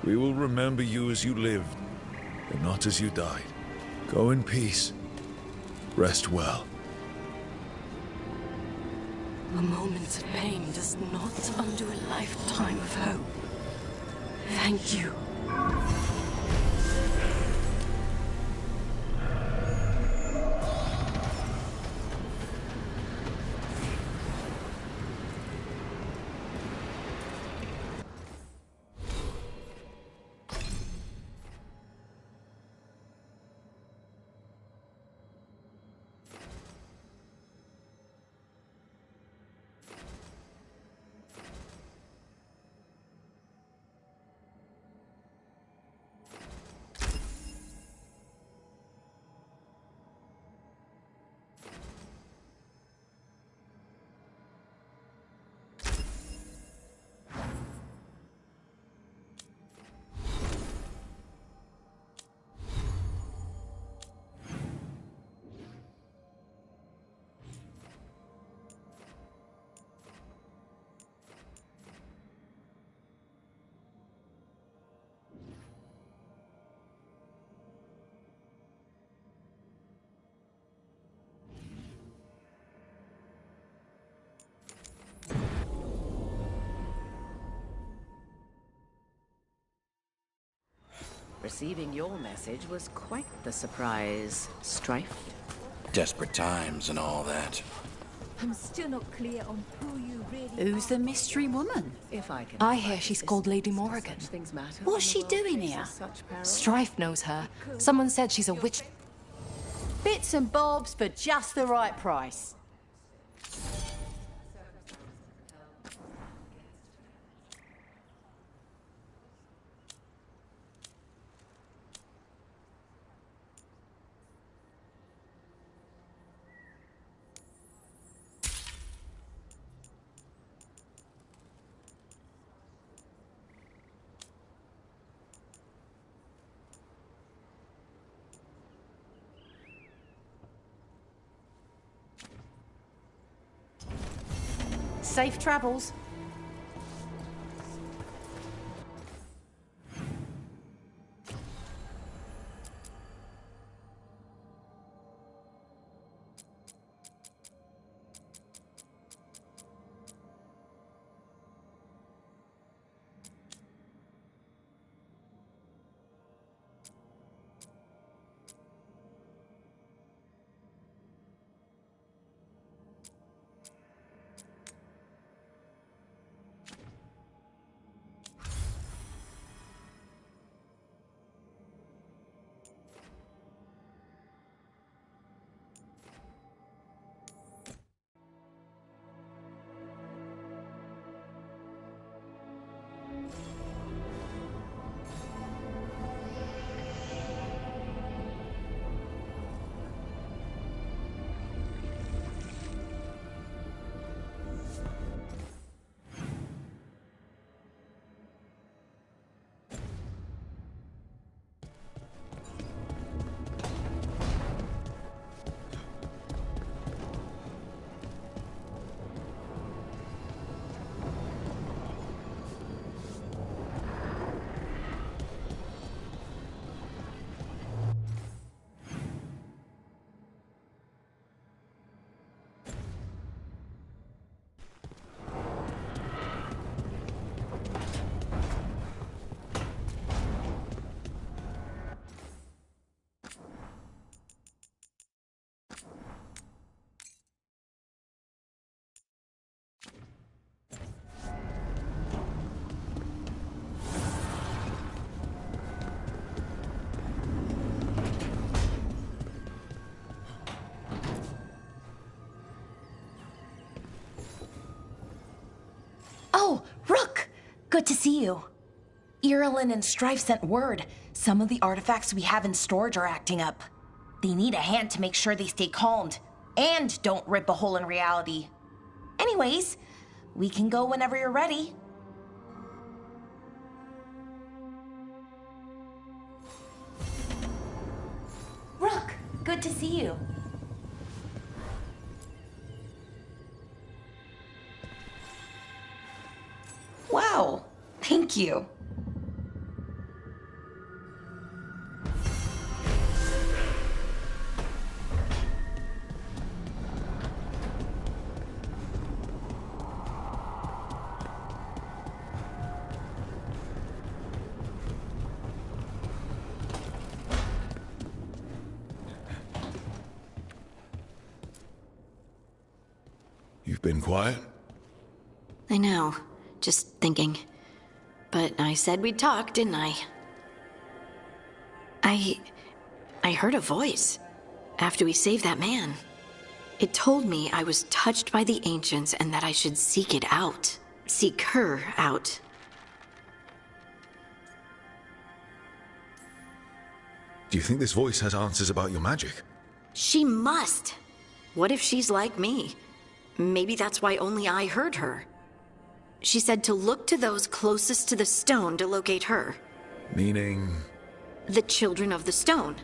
We will remember you as you lived, and not as you died. Go in peace. Rest well. A moment of pain does not undo a lifetime of hope. Thank you. Receiving your message was quite the surprise, Strife. Desperate times and all that. I'm still not clear on who you really Who's the mystery woman? If I can. I hear she's called Lady Morrigan. Things matter. What's she doing here? Strife knows her. Someone said she's a witch. Bits and bobs for just the right price. Safe travels. Good to see you. Irulan and Strife sent word. Some of the artifacts we have in storage are acting up. They need a hand to make sure they stay calmed, and don't rip a hole in reality. Anyways, we can go whenever you're ready. Rook, good to see you. Wow, thank you. You've been quiet? I know. Just thinking. But I said we'd talk, didn't I? I heard a voice after we saved that man. It told me I was touched by the Ancients and that I should seek it out. Seek her out. Do you think this voice has answers about your magic? She must. What if she's like me? Maybe that's why only I heard her. She said to look to those closest to the stone to locate her. Meaning? The children of the stone.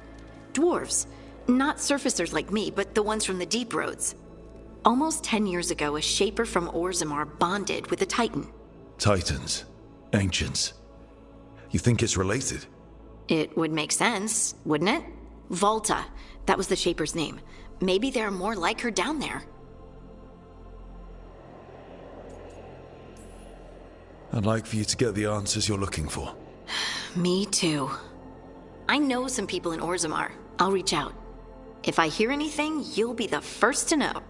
Dwarves. Not surfacers like me, but the ones from the deep roads. Almost 10 years ago, a shaper from Orzammar bonded with a titan. Titans. Ancients. You think it's related? It would make sense, wouldn't it? Volta. That was the shaper's name. Maybe there are more like her down there. I'd like for you to get the answers you're looking for. Me too. I know some people in Orzammar. I'll reach out. If I hear anything, you'll be the first to know.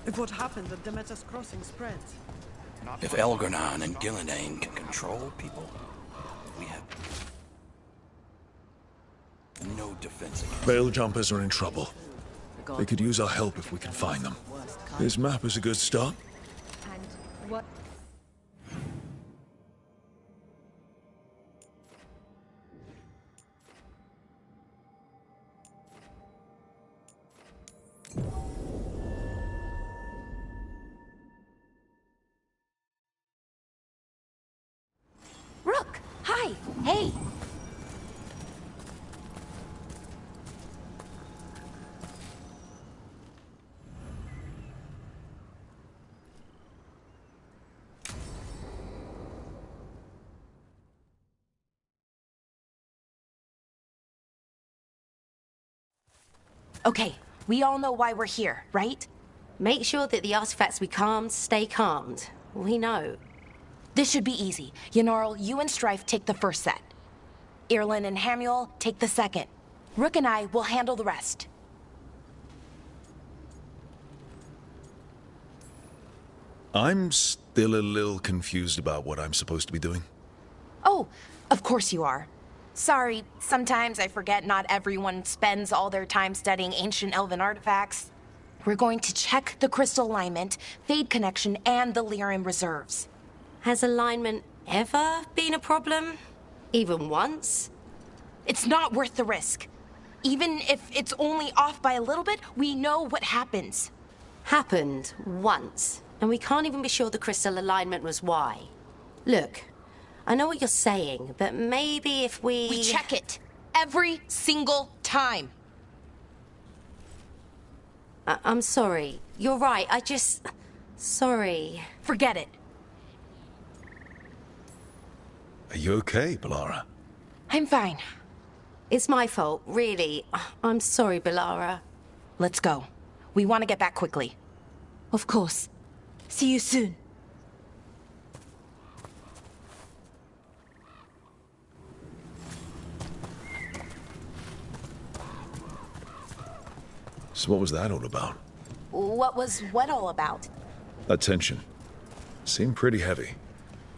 If what happened at Demeter's Crossing spreads. If Elgar'nan and Gillenane can control people, we have no defense against Veil jumpers are in trouble. They could use our help if we can find them. This map is a good start. And what? Rook, hi. Hey. Okay, we all know why we're here, right? Make sure that the artifacts we calmed stay calmed. We know. This should be easy. Yanarl, you and Strife take the first set. Irulan and Hamuel take the second. Rook and I will handle the rest. I'm still a little confused about what I'm supposed to be doing. Oh, of course you are. Sorry, sometimes I forget not everyone spends all their time studying ancient elven artifacts. We're going to check the crystal alignment, fade connection, and the lyrium reserves. Has alignment ever been a problem? Even once? It's not worth the risk. Even if it's only off by a little bit, we know what happens. Happened once, and we can't even be sure the crystal alignment was why. Look, I know what you're saying, but maybe if We check it. Every single time. I'm sorry. You're right, Sorry. Forget it. Are you okay, Balara? I'm fine. It's my fault, really. I'm sorry, Balara. Let's go. We want to get back quickly. Of course. See you soon. So what was that all about? What was what all about? That tension. Seemed pretty heavy.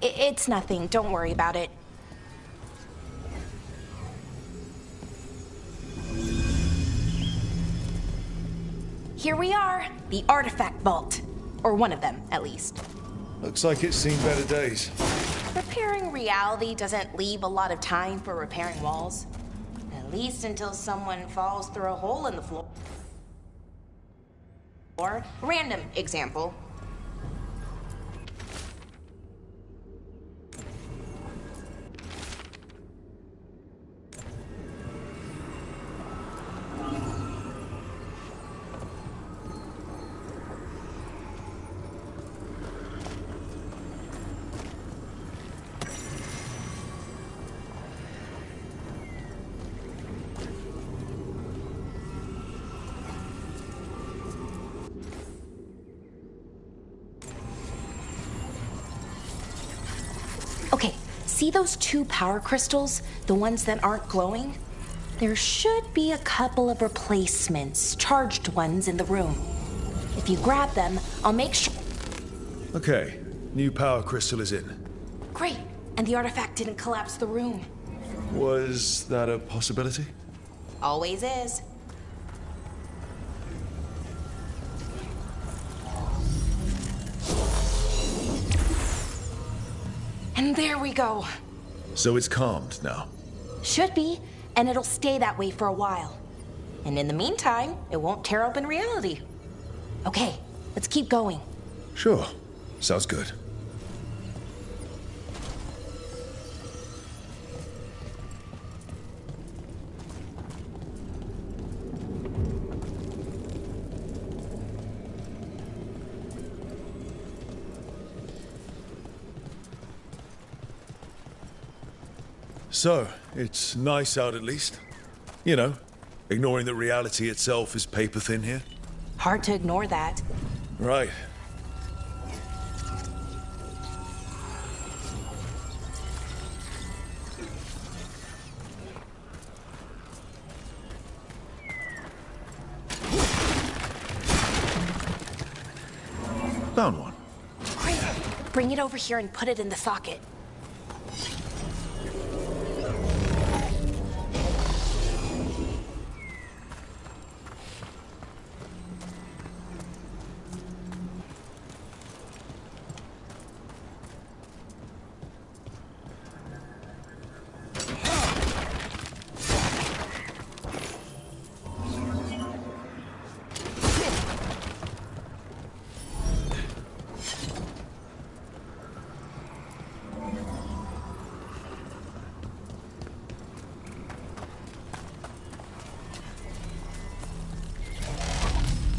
It's nothing. Don't worry about it. Here we are. The artifact vault. Or one of them, at least. Looks like it's seen better days. Repairing reality doesn't leave a lot of time for repairing walls. At least until someone falls through a hole in the floor. Random example. Okay, see those two power crystals? The ones that aren't glowing? There should be a couple of replacements, charged ones in the room. If you grab them, I'll make sure... Okay, new power crystal is in. Great, and the artifact didn't collapse the room. Was that a possibility? Always is. And there we go. So it's calmed now? Should be, and it'll stay that way for a while. And in the meantime, it won't tear open reality. Okay, let's keep going. Sure. Sounds good. So, it's nice out at least. You know, ignoring that reality itself is paper thin here. Hard to ignore that. Right. Found one. Great. Bring it over here and put it in the socket.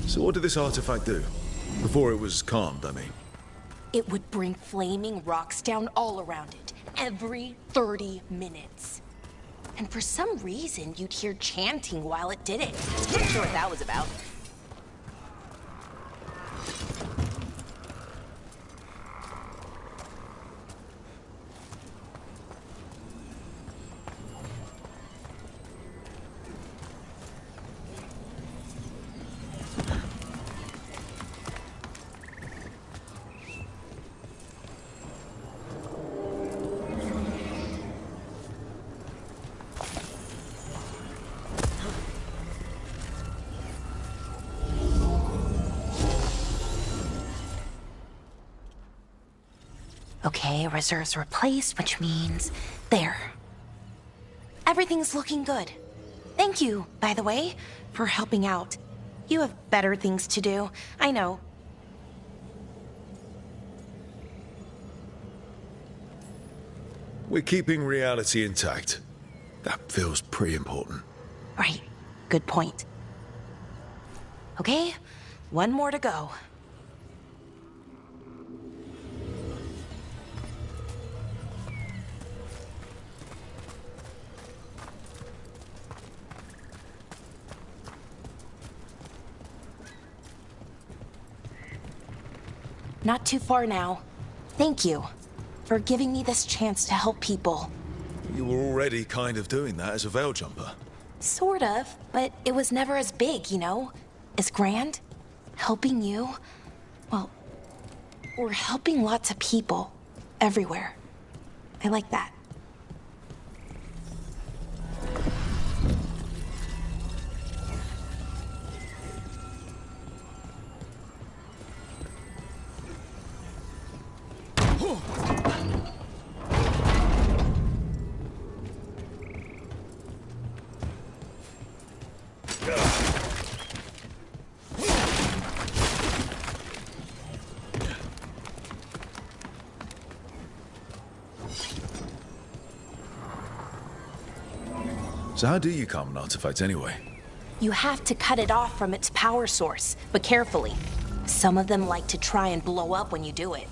So what did this artifact do? Before it was calmed, I mean. It would bring flaming rocks down all around it, every 30 minutes. And for some reason, you'd hear chanting while it did it. Not sure what that was about. Okay, reserves replaced, which means... there. Everything's looking good. Thank you, by the way, for helping out. You have better things to do. I know. We're keeping reality intact. That feels pretty important. Right. Good point. Okay, one more to go. Not too far now. Thank you for giving me this chance to help people. You were already kind of doing that as a veil jumper. Sort of, but it was never as big, you know? As grand. Helping you, well, we're helping lots of people everywhere. I like that. So how do you calm an artifact anyway? You have to cut it off from its power source, but carefully. Some of them like to try and blow up when you do it.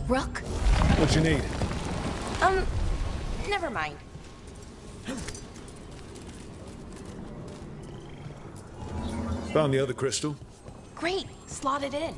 Rook? What you need? Never mind. Found the other crystal? Great, slot it in.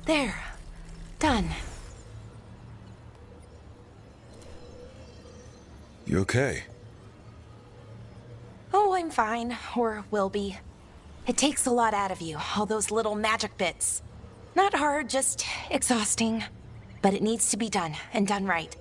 There. Done. You okay? Oh, I'm fine. Or will be. It takes a lot out of you, all those little magic bits. Not hard, just exhausting. But it needs to be done, and done right.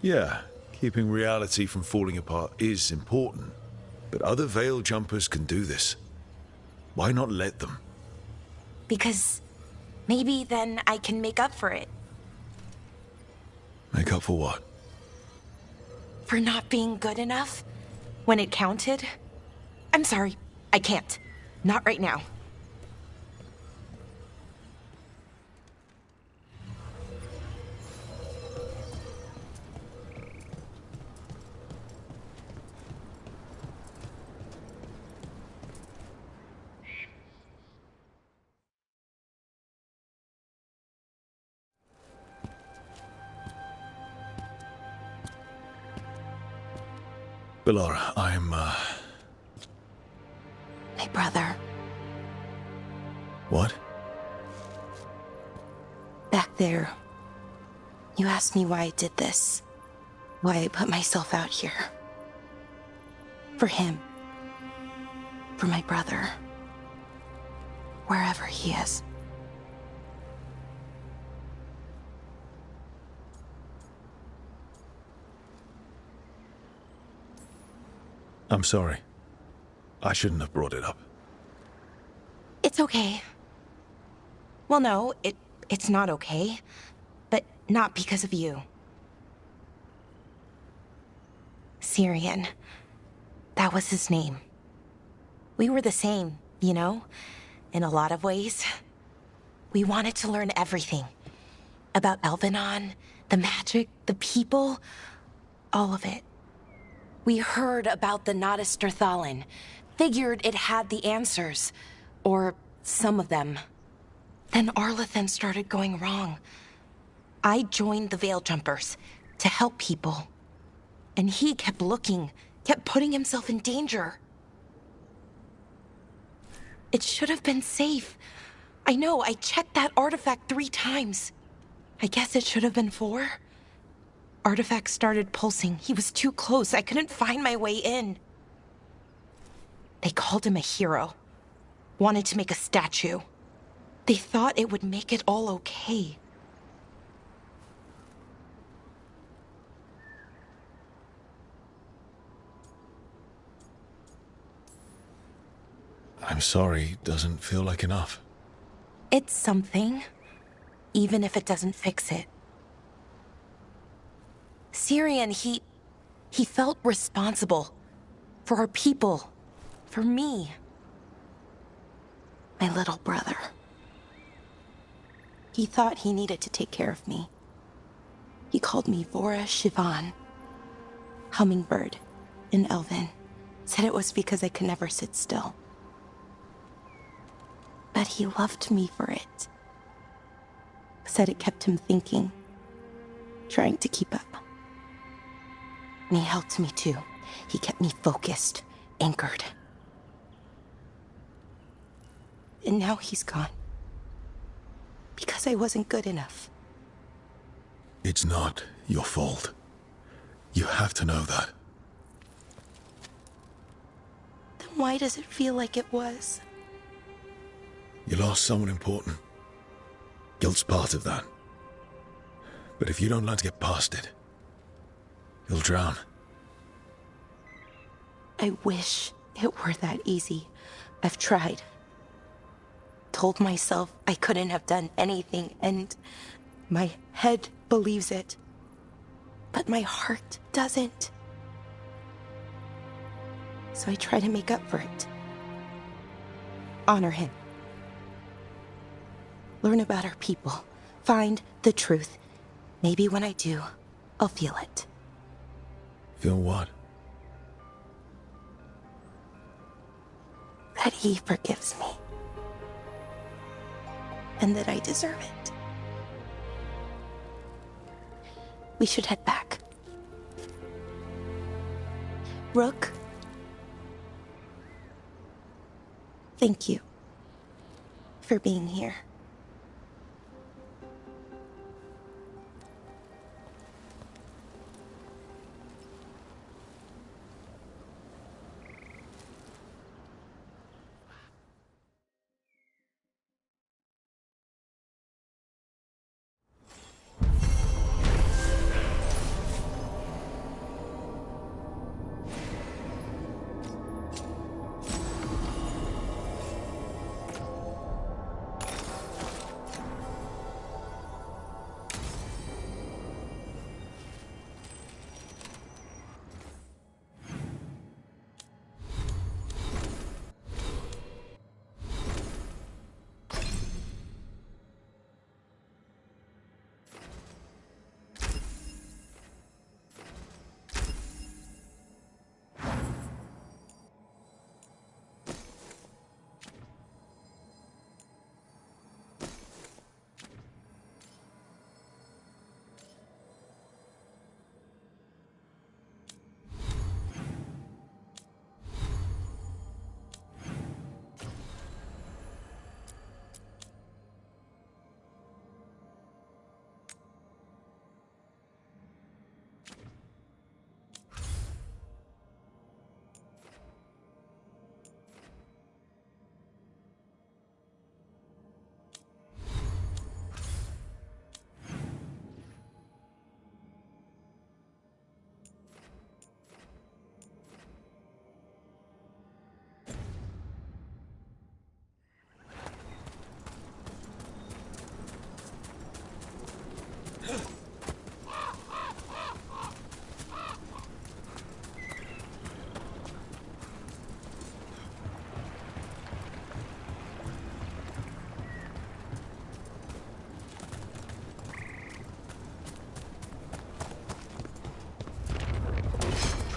Yeah, keeping reality from falling apart is important. But other Veil Jumpers can do this. Why not let them? Because maybe then I can make up for it. Make up for what? For not being good enough when it counted. I'm sorry, I can't. Not right now. Bellara, I'm, My brother. What? Back there. You asked me why I did this. Why I put myself out here. For him. For my brother. Wherever he is. I'm sorry. I shouldn't have brought it up. It's okay. Well, no, it's not okay. But not because of you. Syrian. That was his name. We were the same, you know? In a lot of ways. We wanted to learn everything. About Elvenon, the magic, the people, all of it. We heard about the Nadisterthalin, figured it had the answers, or some of them. Then Arlathan started going wrong. I joined the Veil Jumpers to help people. And he kept looking, kept putting himself in danger. It should have been safe. I know, I checked that artifact 3 times. I guess it should have been 4. Artifact started pulsing. He was too close. I couldn't find my way in. They called him a hero. Wanted to make a statue. They thought it would make it all okay. I'm sorry, doesn't feel like enough. It's something, even if it doesn't fix it. Syrian, he felt responsible. For our people. For me. My little brother. He thought he needed to take care of me. He called me Vora Shivan. Hummingbird in Elven. Said it was because I could never sit still. But he loved me for it. Said it kept him thinking. Trying to keep up. And he helped me too. He kept me focused, anchored. And now he's gone. Because I wasn't good enough. It's not your fault. You have to know that. Then why does it feel like it was? You lost someone important. Guilt's part of that. But if you don't learn to get past it, you'll drown. I wish it were that easy. I've tried. Told myself I couldn't have done anything, and my head believes it. But my heart doesn't. So I try to make up for it. Honor him. Learn about our people. Find the truth. Maybe when I do, I'll feel it. Feel what? That he forgives me. And that I deserve it. We should head back. Rook. Thank you for being here.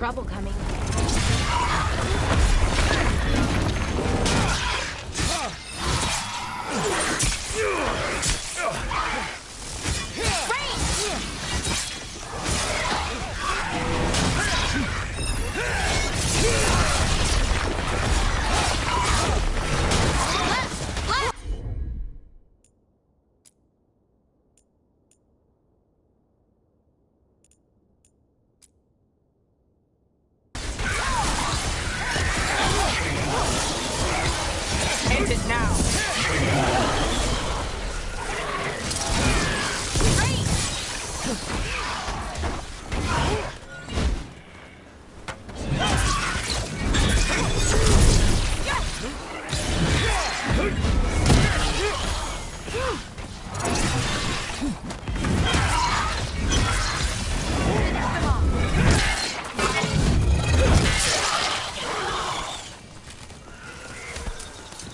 Trouble coming.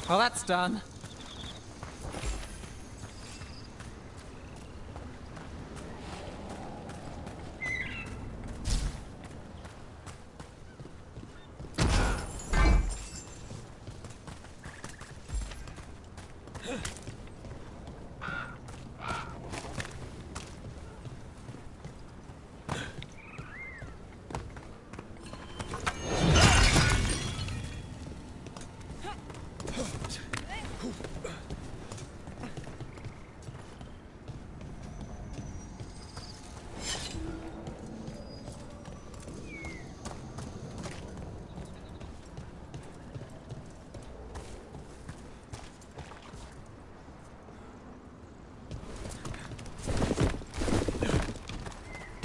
Well, that's done.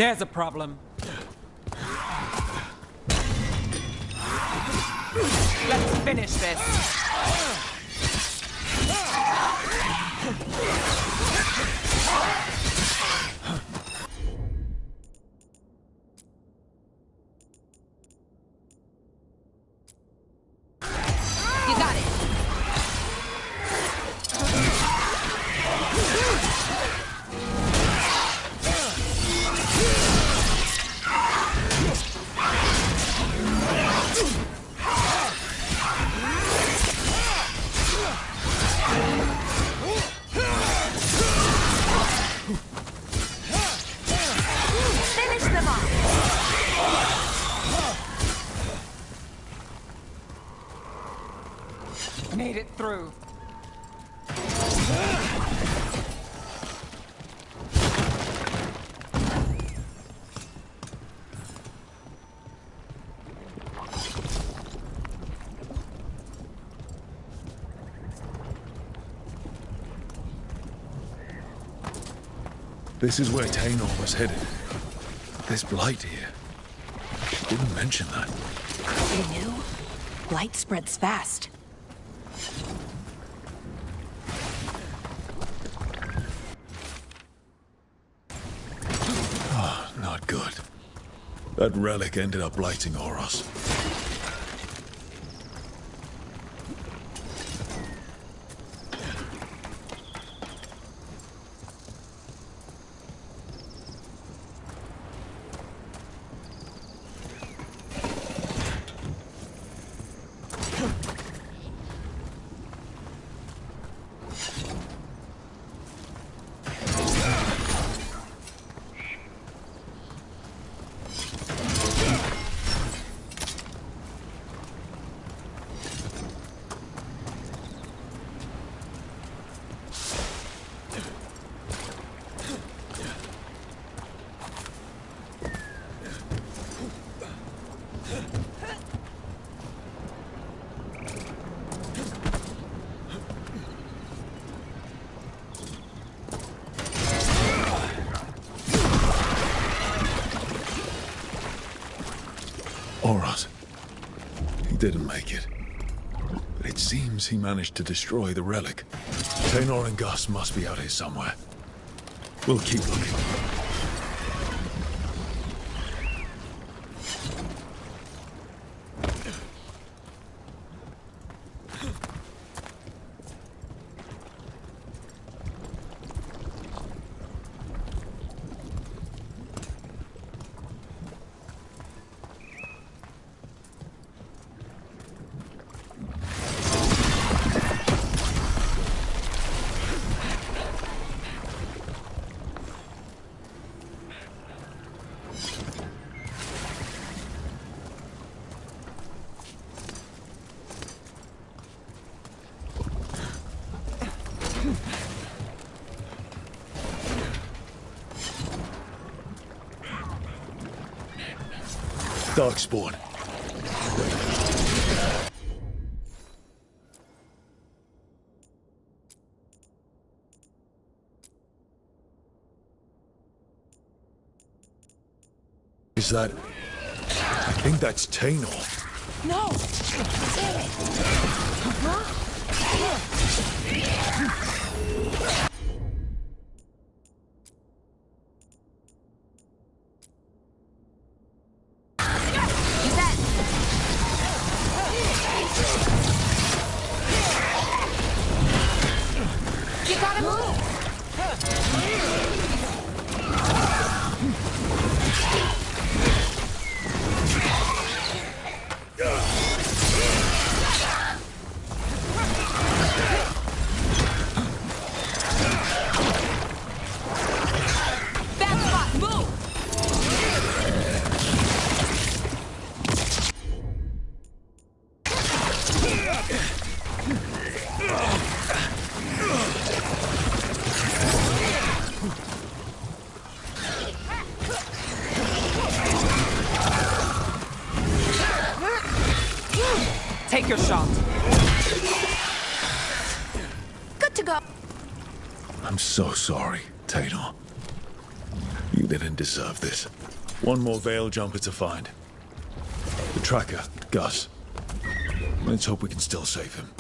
There's a problem. Let's finish this. You got it. Finish them off. Made it through. This is where Tainor was headed. There's blight here. She didn't mention that. You knew? Light spreads fast. Oh, not good. That relic ended up blighting Oros. Oros. He didn't make it. But it seems he managed to destroy the relic. Tainor and Gus must be out here somewhere. We'll keep looking. Darkspawn. Is that... I think that's Tainor. No! Damn it! Huh? You gotta move! Bad spot, move! Take your shot. Good to go. I'm so sorry, Tainor. You didn't deserve this. One more Veil jumper to find. The tracker, Gus. Let's hope we can still save him.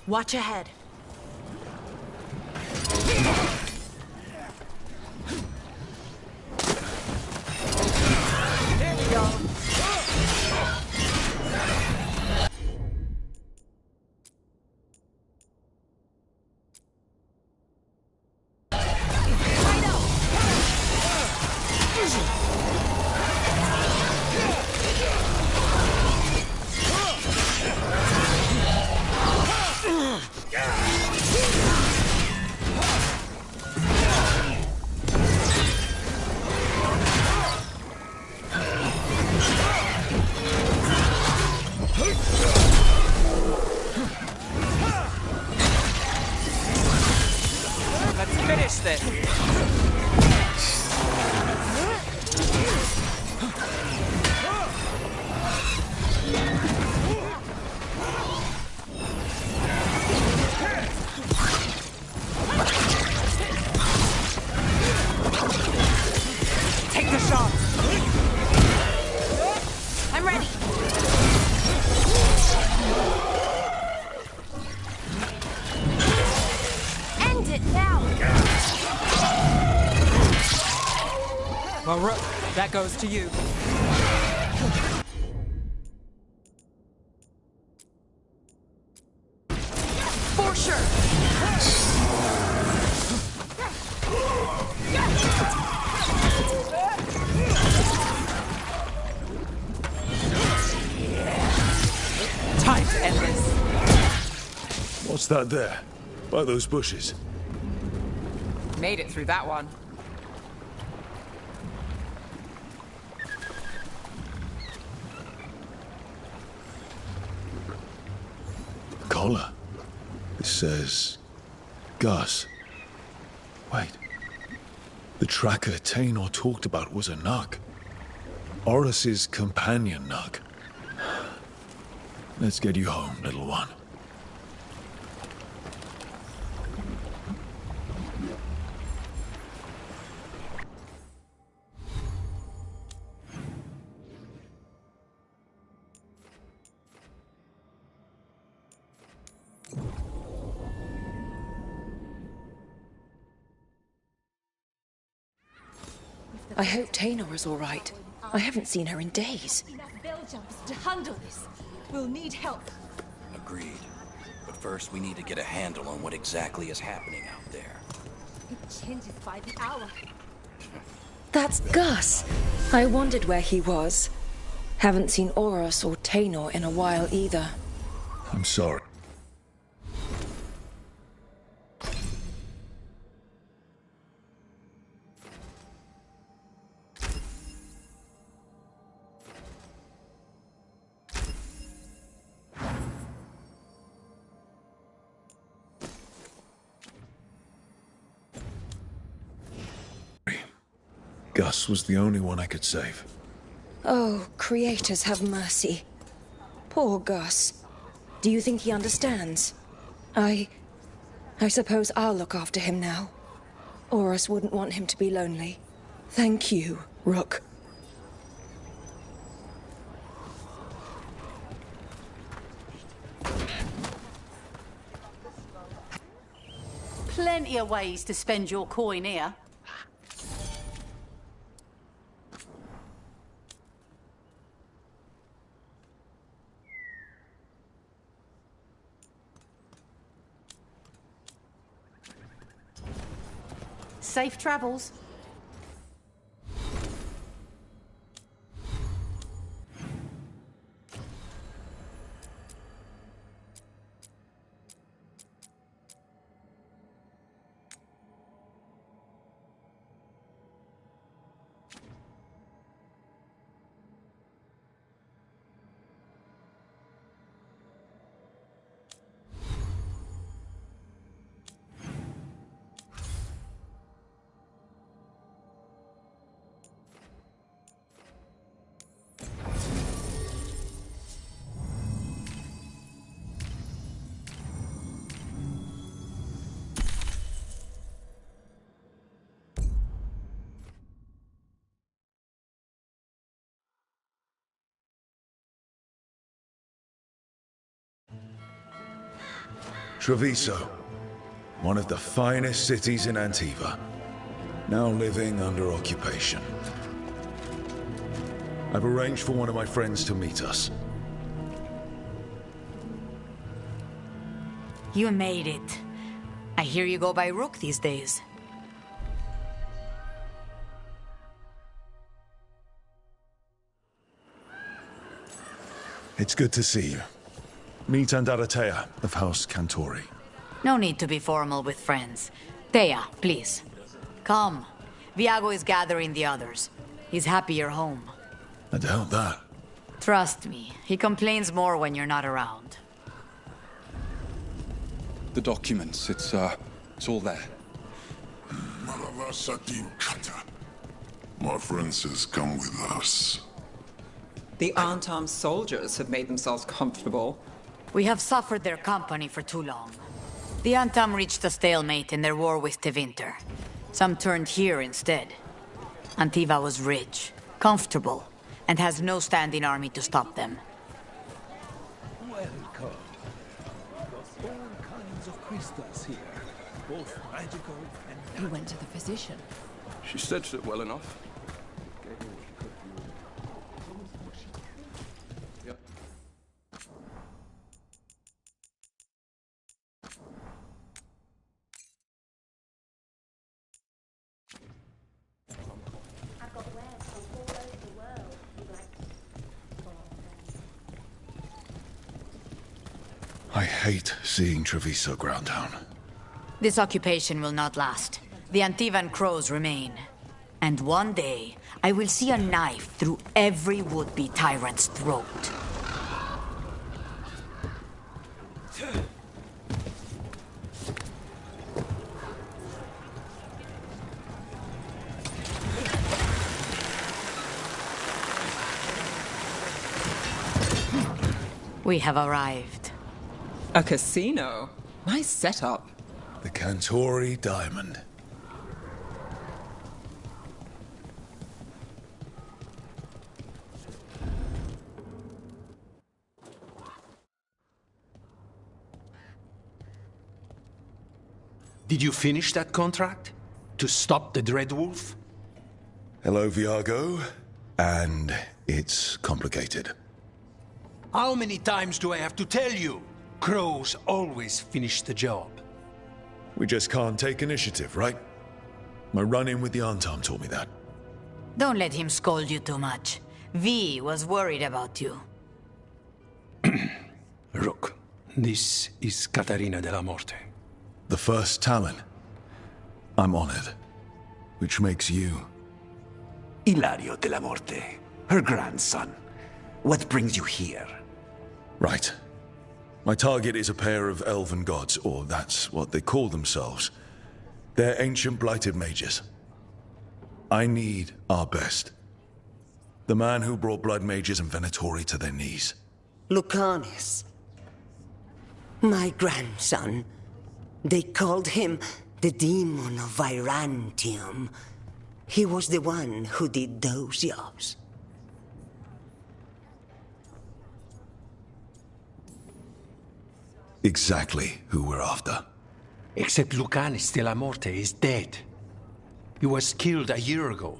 Watch ahead. There we go. Let's finish this. Take the shot. I'm ready. End it now. Well, Rook, that goes to you. For sure. Time to end this. What's that there? By those bushes. Made it through that one. Collar. It says... Gus. Wait. The tracker Tainor talked about was a Nug. Oris's companion Nug. Let's get you home, little one. I hope Tainor is all right. I haven't seen her in days. Enough bell jumpers to handle this. We'll need help. Agreed. But first, we need to get a handle on what exactly is happening out there. It changes by the hour. That's Gus. I wondered where he was. Haven't seen Oros or Tainor in a while either. I'm sorry. Gus was the only one I could save. Oh, creators have mercy. Poor Gus. Do you think he understands? I suppose I'll look after him now. Horus wouldn't want him to be lonely. Thank you, Rook. Plenty of ways to spend your coin here. Safe travels. Treviso, one of the finest cities in Antiva, now living under occupation. I've arranged for one of my friends to meet us. You made it. I hear you go by Rook these days. It's good to see you. Meet Andaratea of House Cantori. No need to be formal with friends. Thea, please. Come. Viago is gathering the others. He's happy you're home. I doubt that. Trust me, he complains more when you're not around. The documents, it's all there. My friend says come with us. The unarmed soldiers have made themselves comfortable. We have suffered their company for too long. The Antam reached a stalemate in their war with Tevinter. Some turned here instead. Antiva was rich, comfortable, and has no standing army to stop them. Welcome. All kinds of crystals here, both magical and... You went to the physician. She stitched it well enough. I hate seeing Treviso ground down. This occupation will not last. The Antivan crows remain. And one day, I will see a knife through every would-be tyrant's throat. We have arrived. A casino? Nice setup. The Cantori Diamond. Did you finish that contract? To stop the Dreadwolf? Hello, Viago. And it's complicated. How many times do I have to tell you? Crows always finish the job. We just can't take initiative, right? My run-in with the Antam taught me that. Don't let him scold you too much. V was worried about you. Rook, this is Catarina de la Morte. The first Talon. I'm honored. Which makes you... Ilario de la Morte, her grandson. What brings you here? Right. My target is a pair of elven gods, or that's what they call themselves. They're ancient blighted mages. I need our best. The man who brought Blood Mages and Venatori to their knees. Lucanus. My grandson. They called him the Demon of Virantium. He was the one who did those jobs. Exactly who we're after. Except Lucanus de la Morte is dead. He was killed a year ago.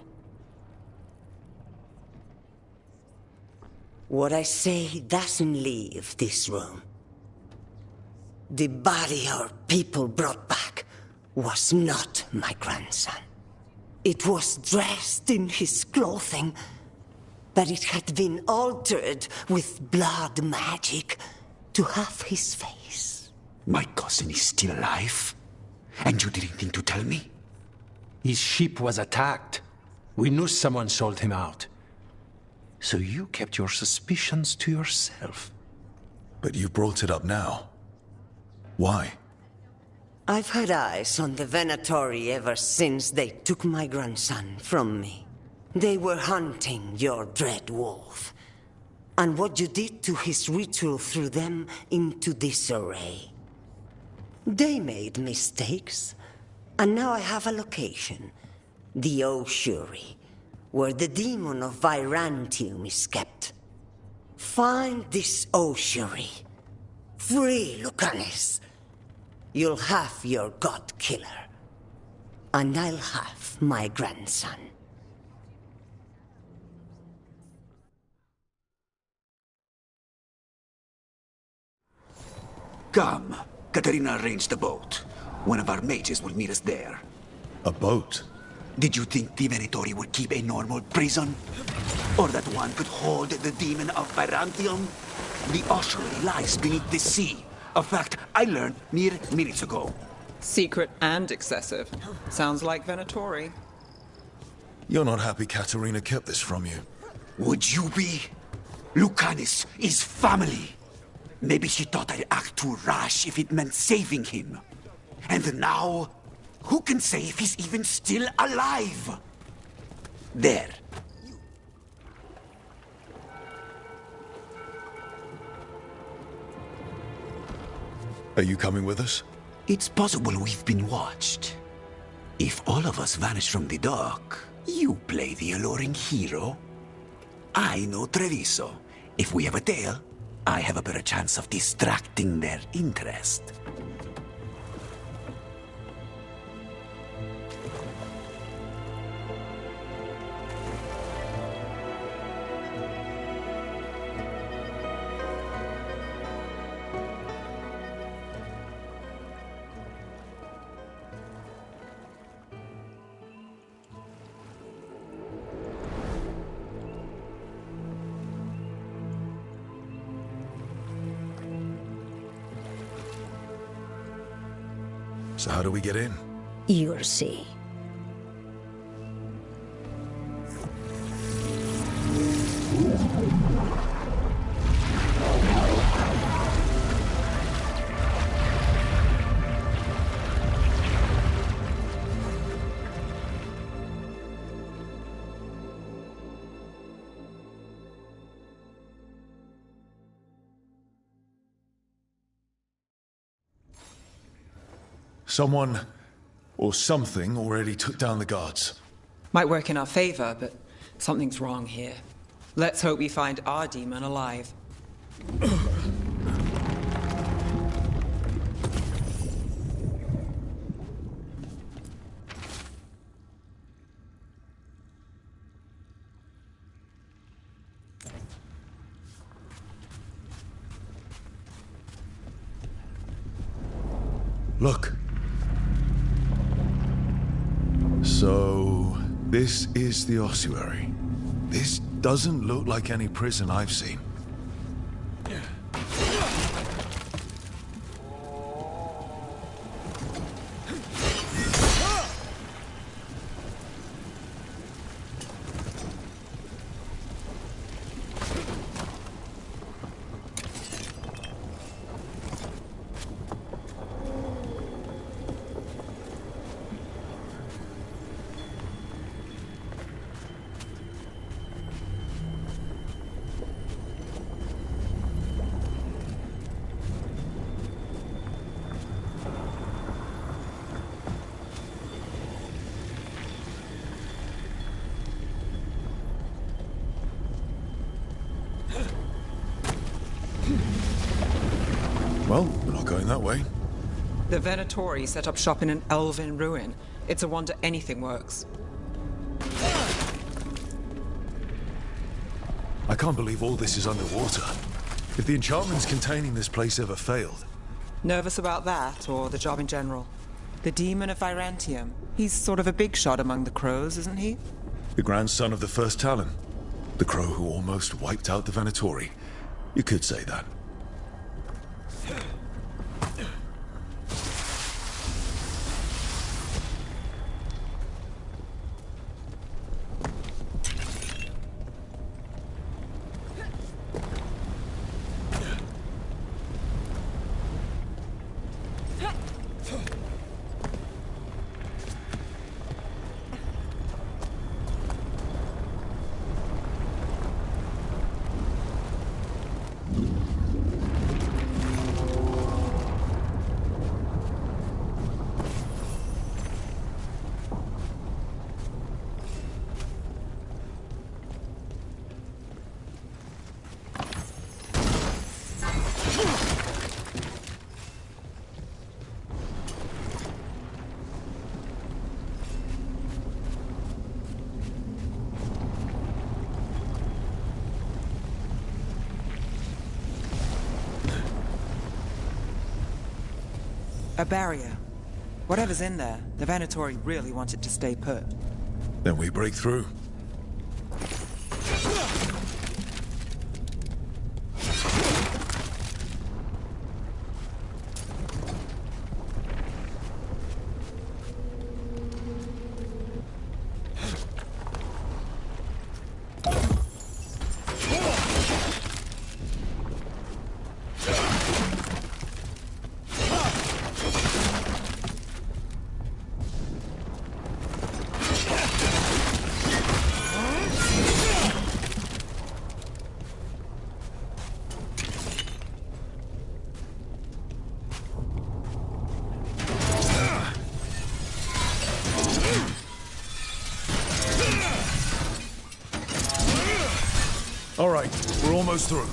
What I say doesn't leave this room. The body our people brought back was not my grandson. It was dressed in his clothing, but it had been altered with blood magic to have his face. My cousin is still alive? And you didn't think to tell me? His ship was attacked. We knew someone sold him out. So you kept your suspicions to yourself. But you brought it up now. Why? I've had eyes on the Venatori ever since they took my grandson from me. They were hunting your dread wolf. And what you did to his ritual threw them into disarray. They made mistakes, and now I have a location. The ossuary, where the demon of Virantium is kept. Find this ossuary. Free Lucanus. You'll have your god killer. And I'll have my grandson. Come. Katerina arranged a boat. One of our mages will meet us there. A boat? Did you think the Venatori would keep a normal prison? Or that one could hold the demon of Virantium? The ossuary lies beneath the sea. A fact I learned mere minutes ago. Secret and excessive. Sounds like Venatori. You're not happy Katerina kept this from you. Would you be? Lucanus is family. Maybe she thought I'd act too rash if it meant saving him. And now, who can say if he's even still alive? There. Are you coming with us? It's possible we've been watched. If all of us vanish from the dock, you play the alluring hero. I know Treviso. If we have a tail, I have a better chance of distracting their interest. So how do we get in? You'll see. Someone or something already took down the guards. Might work in our favor, but something's wrong here. Let's hope we find our demon alive. Look. So, this is the ossuary. This doesn't look like any prison I've seen. that way. The Venatori set up shop in an elven ruin. It's a wonder anything works. I can't believe all this is underwater. If the enchantments containing this place ever failed... Nervous about that, or the job in general? The Demon of Virantium. He's sort of a big shot among the crows, isn't he? The grandson of the first Talon. The crow who almost wiped out the Venatori. You could say that. A barrier. Whatever's in there, the Venatori really want it to stay put. Then we break through. All right, we're almost through.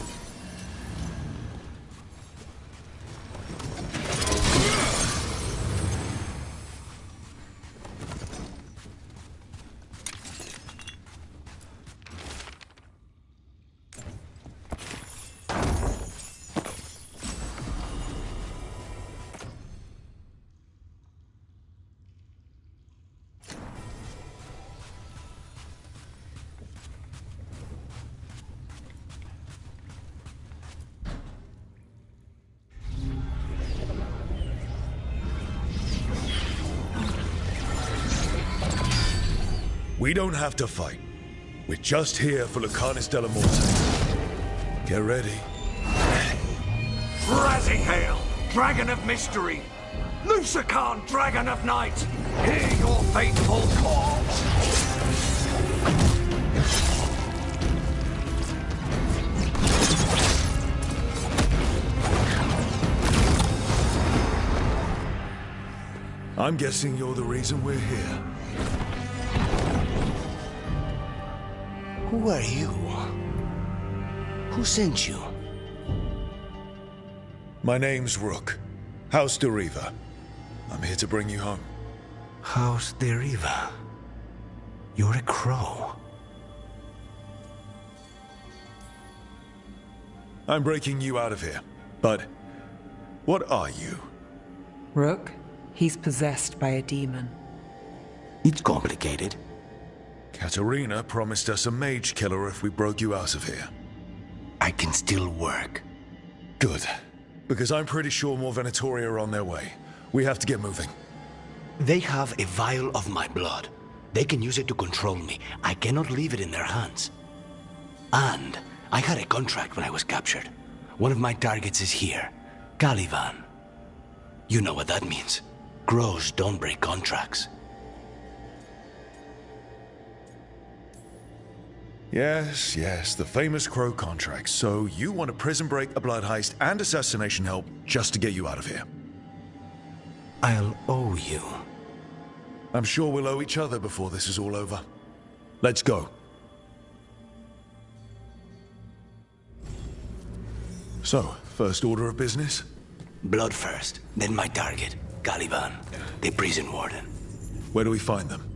We don't have to fight. We're just here for Lucanus de la Morte. Get ready. Rising Hail, Dragon of Mystery! Lucican, Dragon of Night! Hear your fateful call! I'm guessing you're the reason we're here. Who are you? Who sent you? My name's Rook. House de Riva. I'm here to bring you home. House de Riva? You're a crow. I'm breaking you out of here. But what are you? Rook, he's possessed by a demon. It's complicated. Katerina promised us a mage killer if we broke you out of here. I can still work. Good. Because I'm pretty sure more Venatori are on their way. We have to get moving. They have a vial of my blood. They can use it to control me. I cannot leave it in their hands. And I had a contract when I was captured. One of my targets is here, Caliban. You know what that means. Crows don't break contracts. Yes, the famous Crow contract. So you want a prison break, a blood heist, and assassination help just to get you out of here? I'll owe you. I'm sure we'll owe each other before this is all over. Let's go. So, first order of business? Blood first, then my target, Caliban, the prison warden. Where do we find them?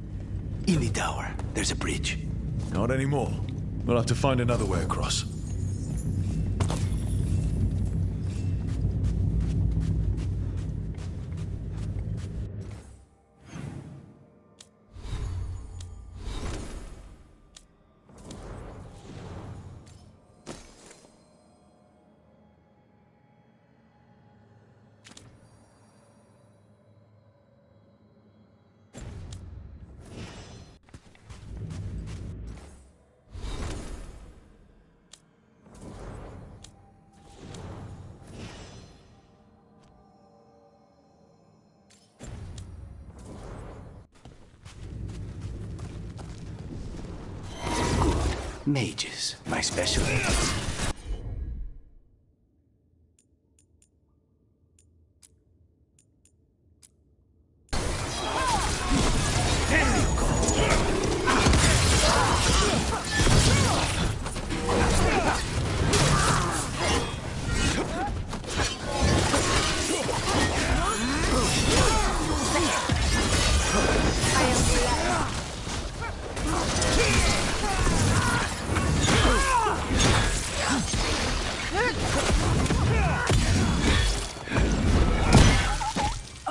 In the tower. There's a bridge. Not anymore. We'll have to find another way across. Mages, my specialty.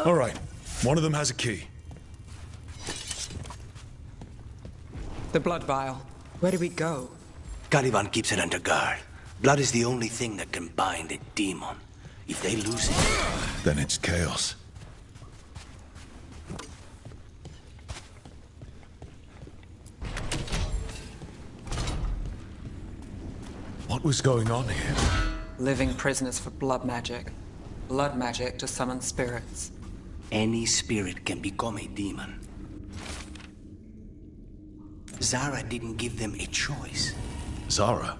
All right. One of them has a key. The blood vial. Where do we go? Caliban keeps it under guard. Blood is the only thing that can bind a demon. If they lose it... Then it's chaos. What was going on here? Living prisoners for blood magic. Blood magic to summon spirits. Any spirit can become a demon. Zara didn't give them a choice. Zara?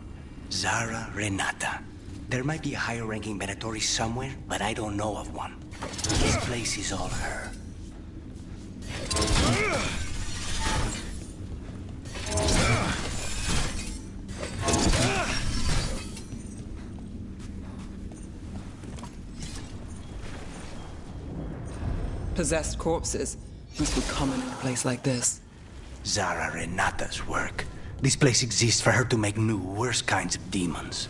Zara Renata. There might be a higher-ranking Venatori somewhere, but I don't know of one. This place is all her. Possessed corpses must be common in a place like this. Zara Renata's work. This place exists for her to make new, worse kinds of demons.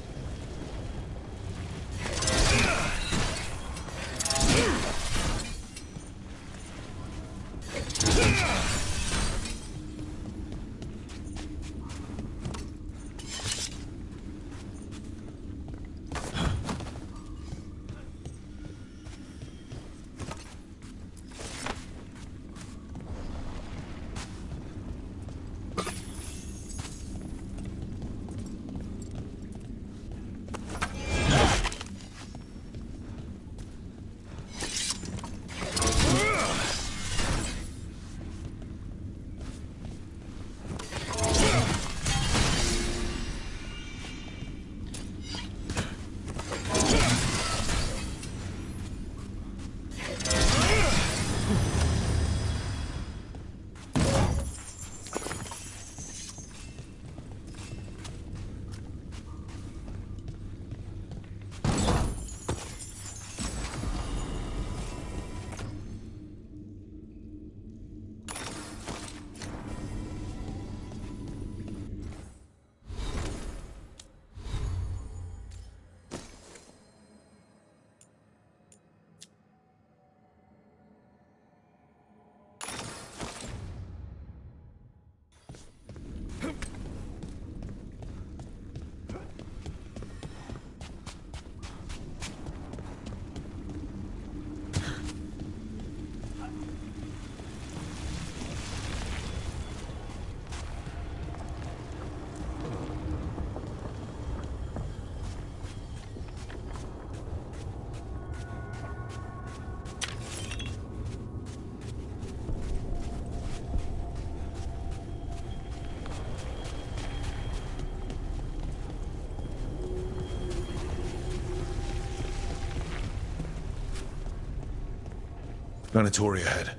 Venatori ahead.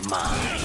Mine.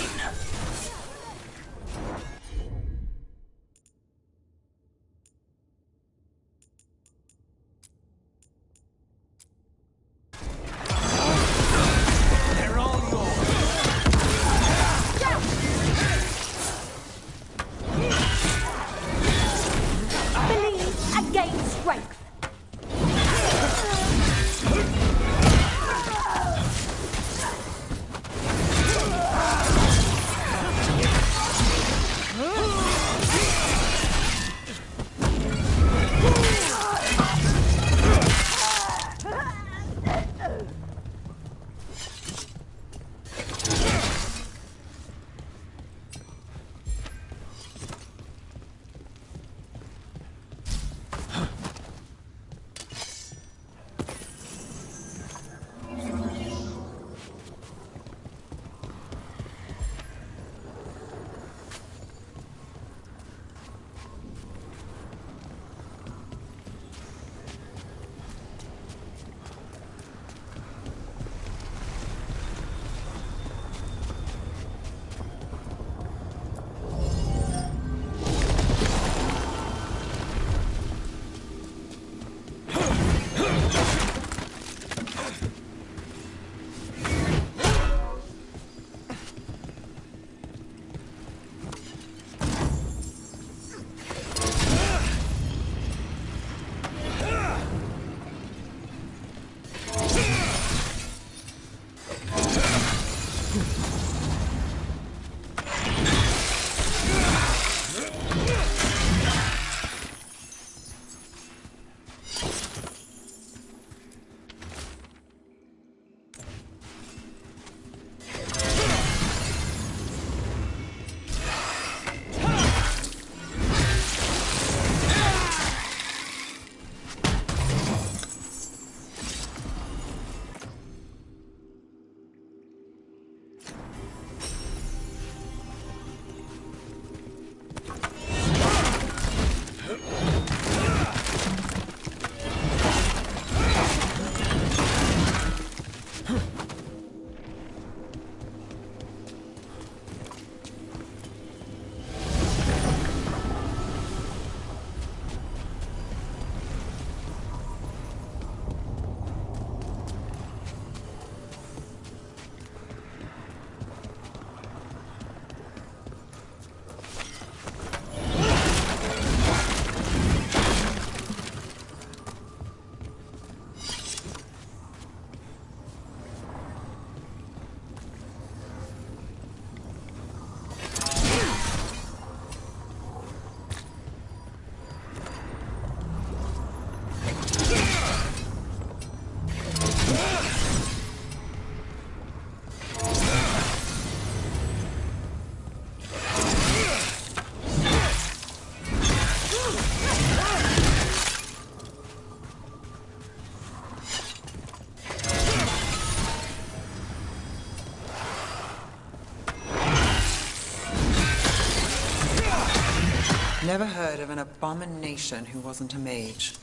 Never heard of an abomination who wasn't a mage.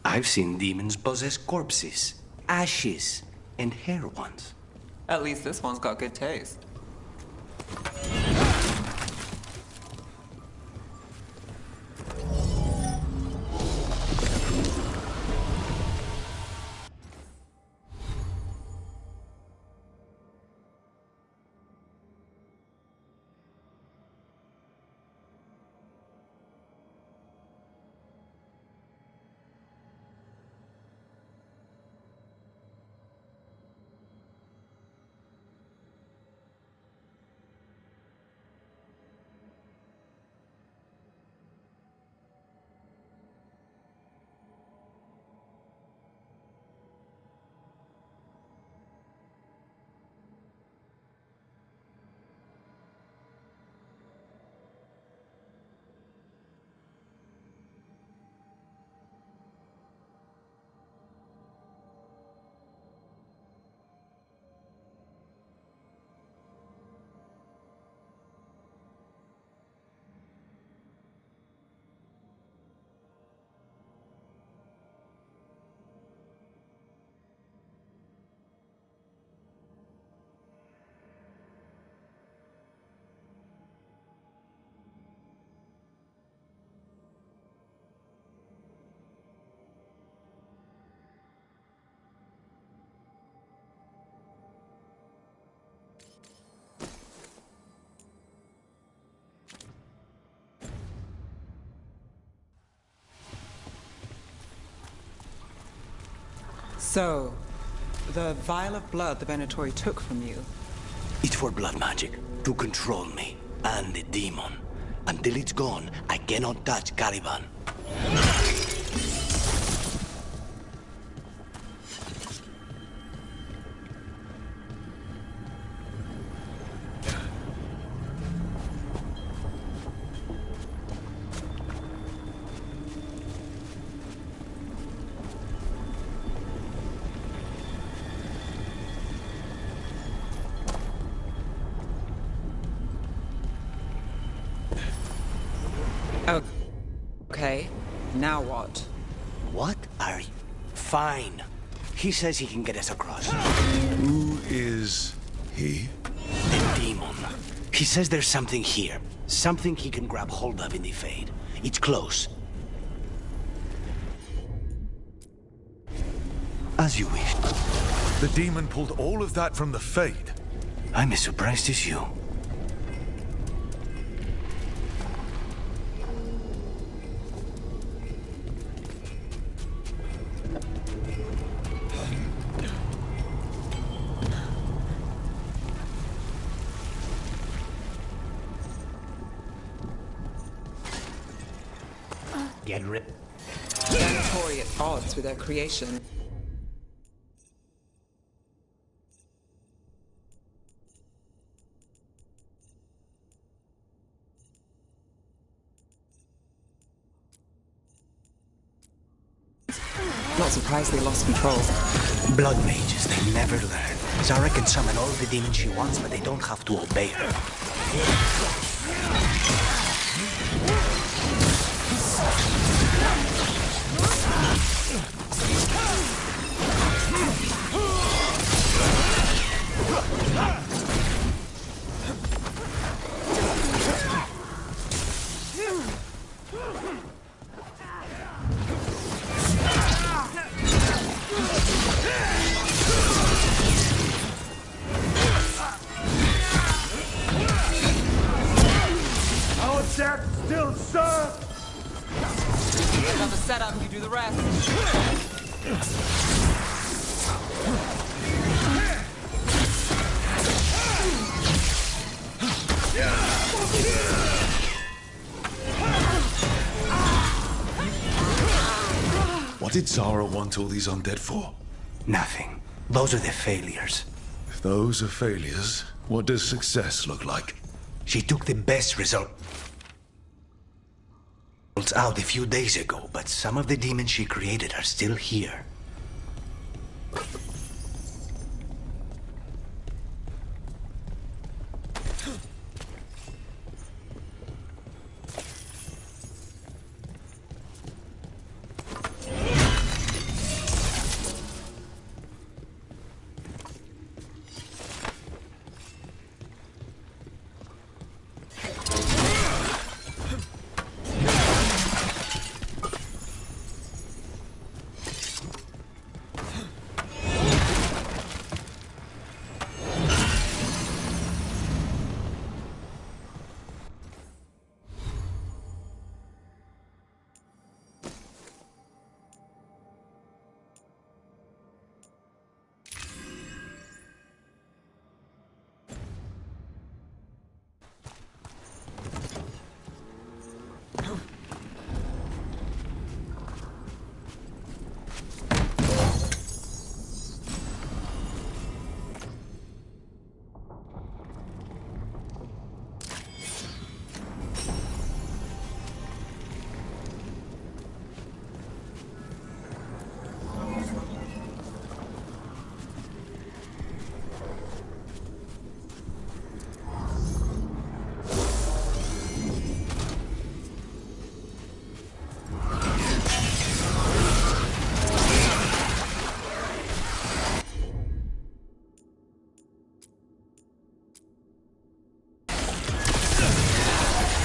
I've seen demons possess corpses, ashes, and hair ones. At least this one's got good taste. So, the vial of blood the Venatori took from you. It's for blood magic, to control me, and the demon. Until it's gone, I cannot touch Caliban. Okay, now what? What are you? Fine. He says he can get us across. Who is he? The demon. He says there's something here. Something he can grab hold of in the Fade. It's close. As you wish. The demon pulled all of that from the Fade. I'm as surprised as you. Get rid. Venatori at odds with their creation. Not surprised they lost control. Blood mages, they never learn. Zara can summon all the demons she wants, but they don't have to obey her. Still serve! Another setup, you do the rest. What did Zara want all these undead for? Nothing. Those are the failures. If those are failures, what does success look like? She took the best results out a few days ago, but some of the demons she created are still here.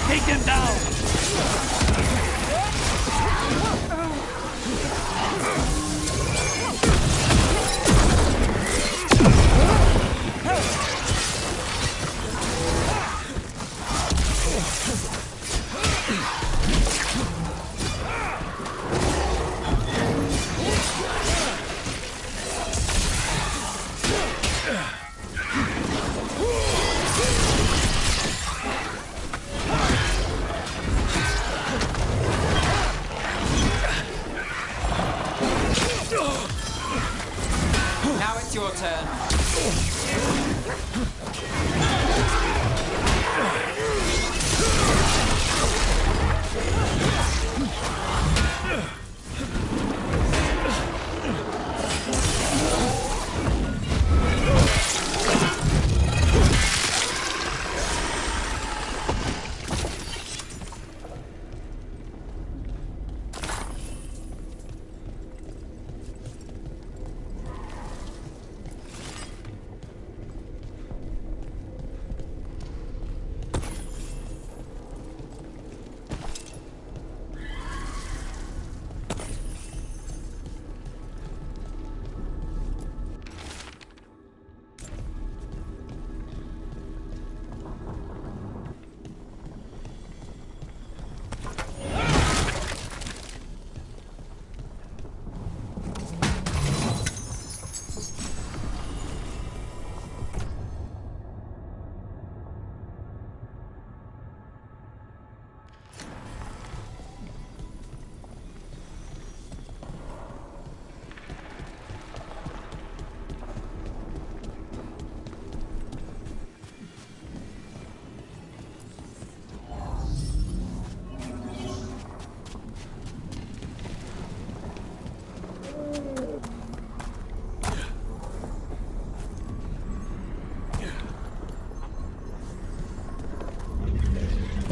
Take them down! Now it's your turn.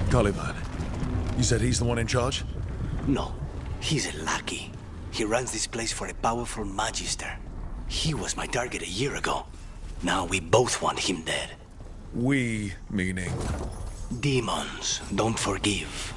Caliban, you said he's the one in charge? No, he's a lackey. He runs this place for a powerful magister. He was my target a year ago. Now we both want him dead. We, meaning? Demons don't forgive.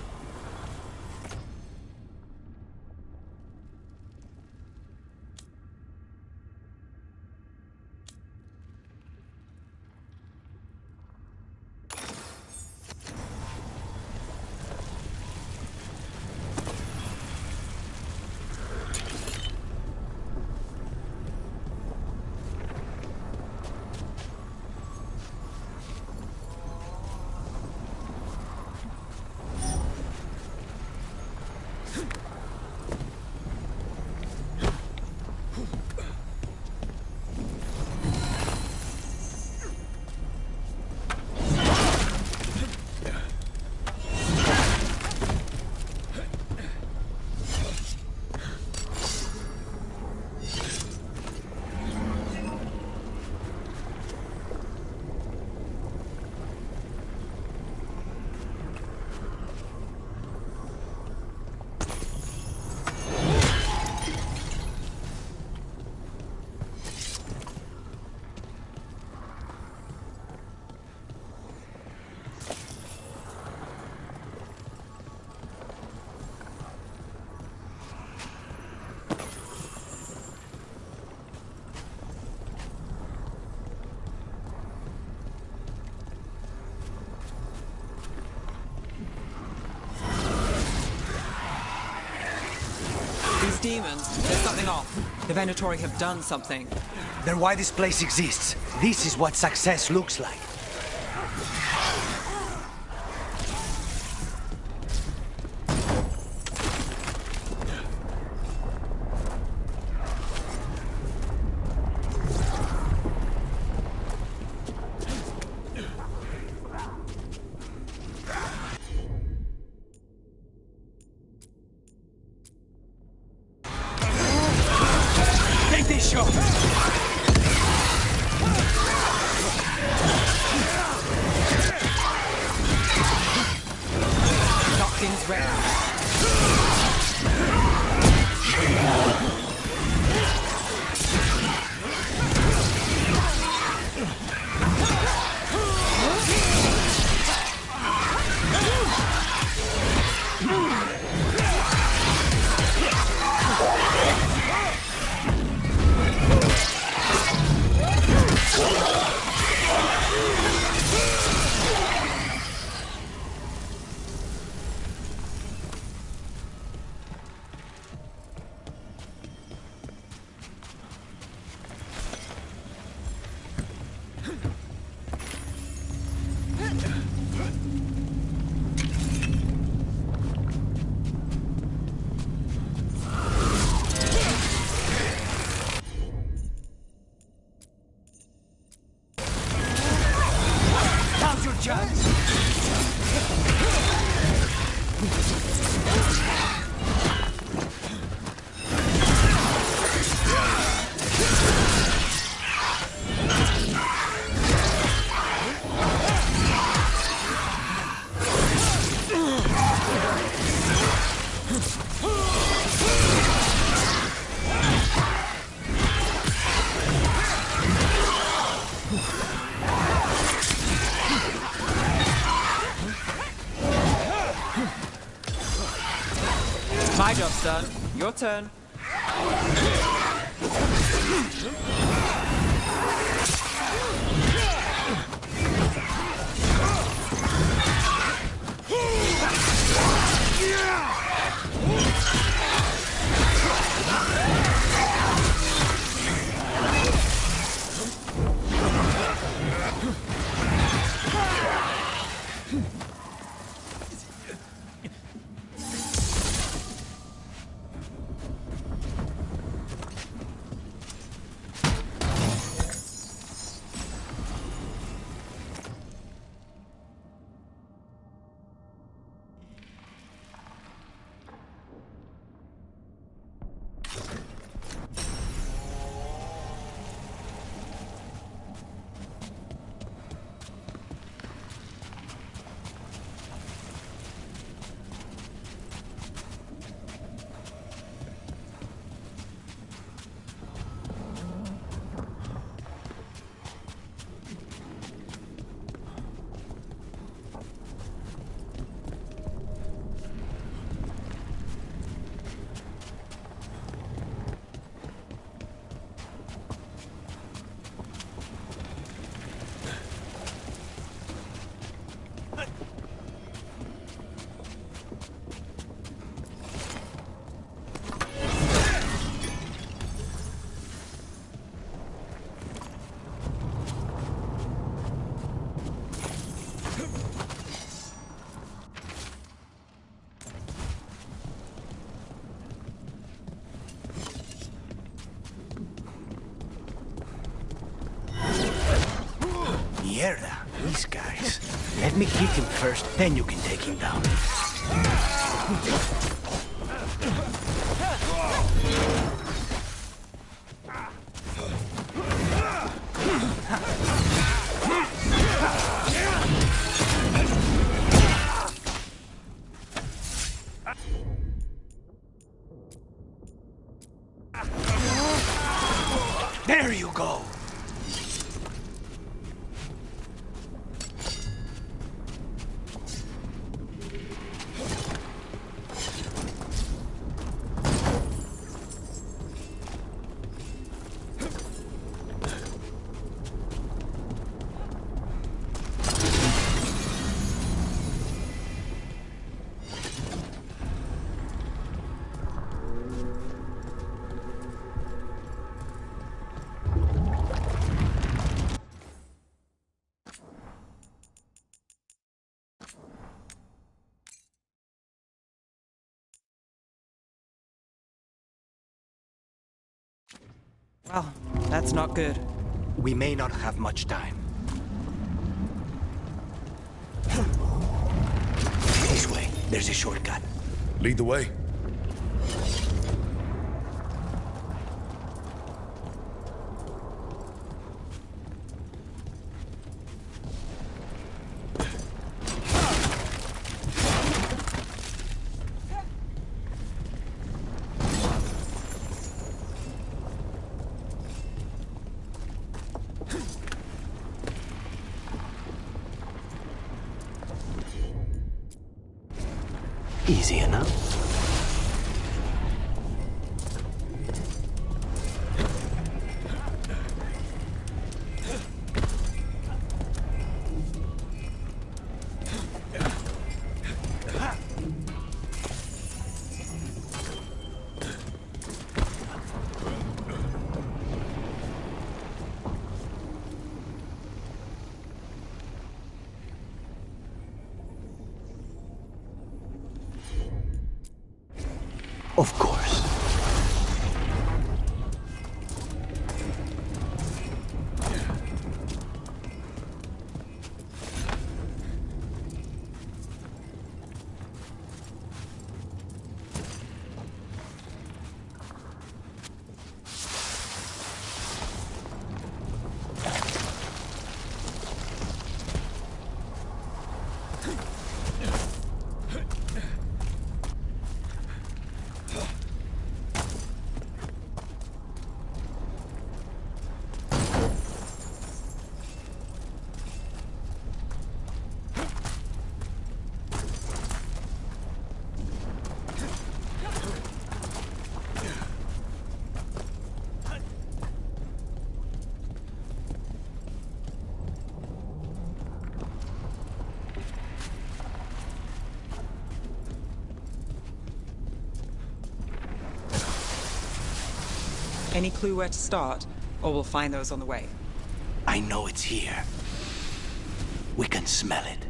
These demons, there's something off. The Venatori have done something. They're why this place exists. This is what success looks like. Take this shot! Nothing's ready. My job's done. Your turn. Mierda, these guys. Let me kick him first, then you can take him down. There you go. Well, that's not good. We may not have much time. This way. There's a shortcut. Lead the way. Easy enough. Of course. Any clue where to start? Or we'll find those on the way. I know it's here. We can smell it.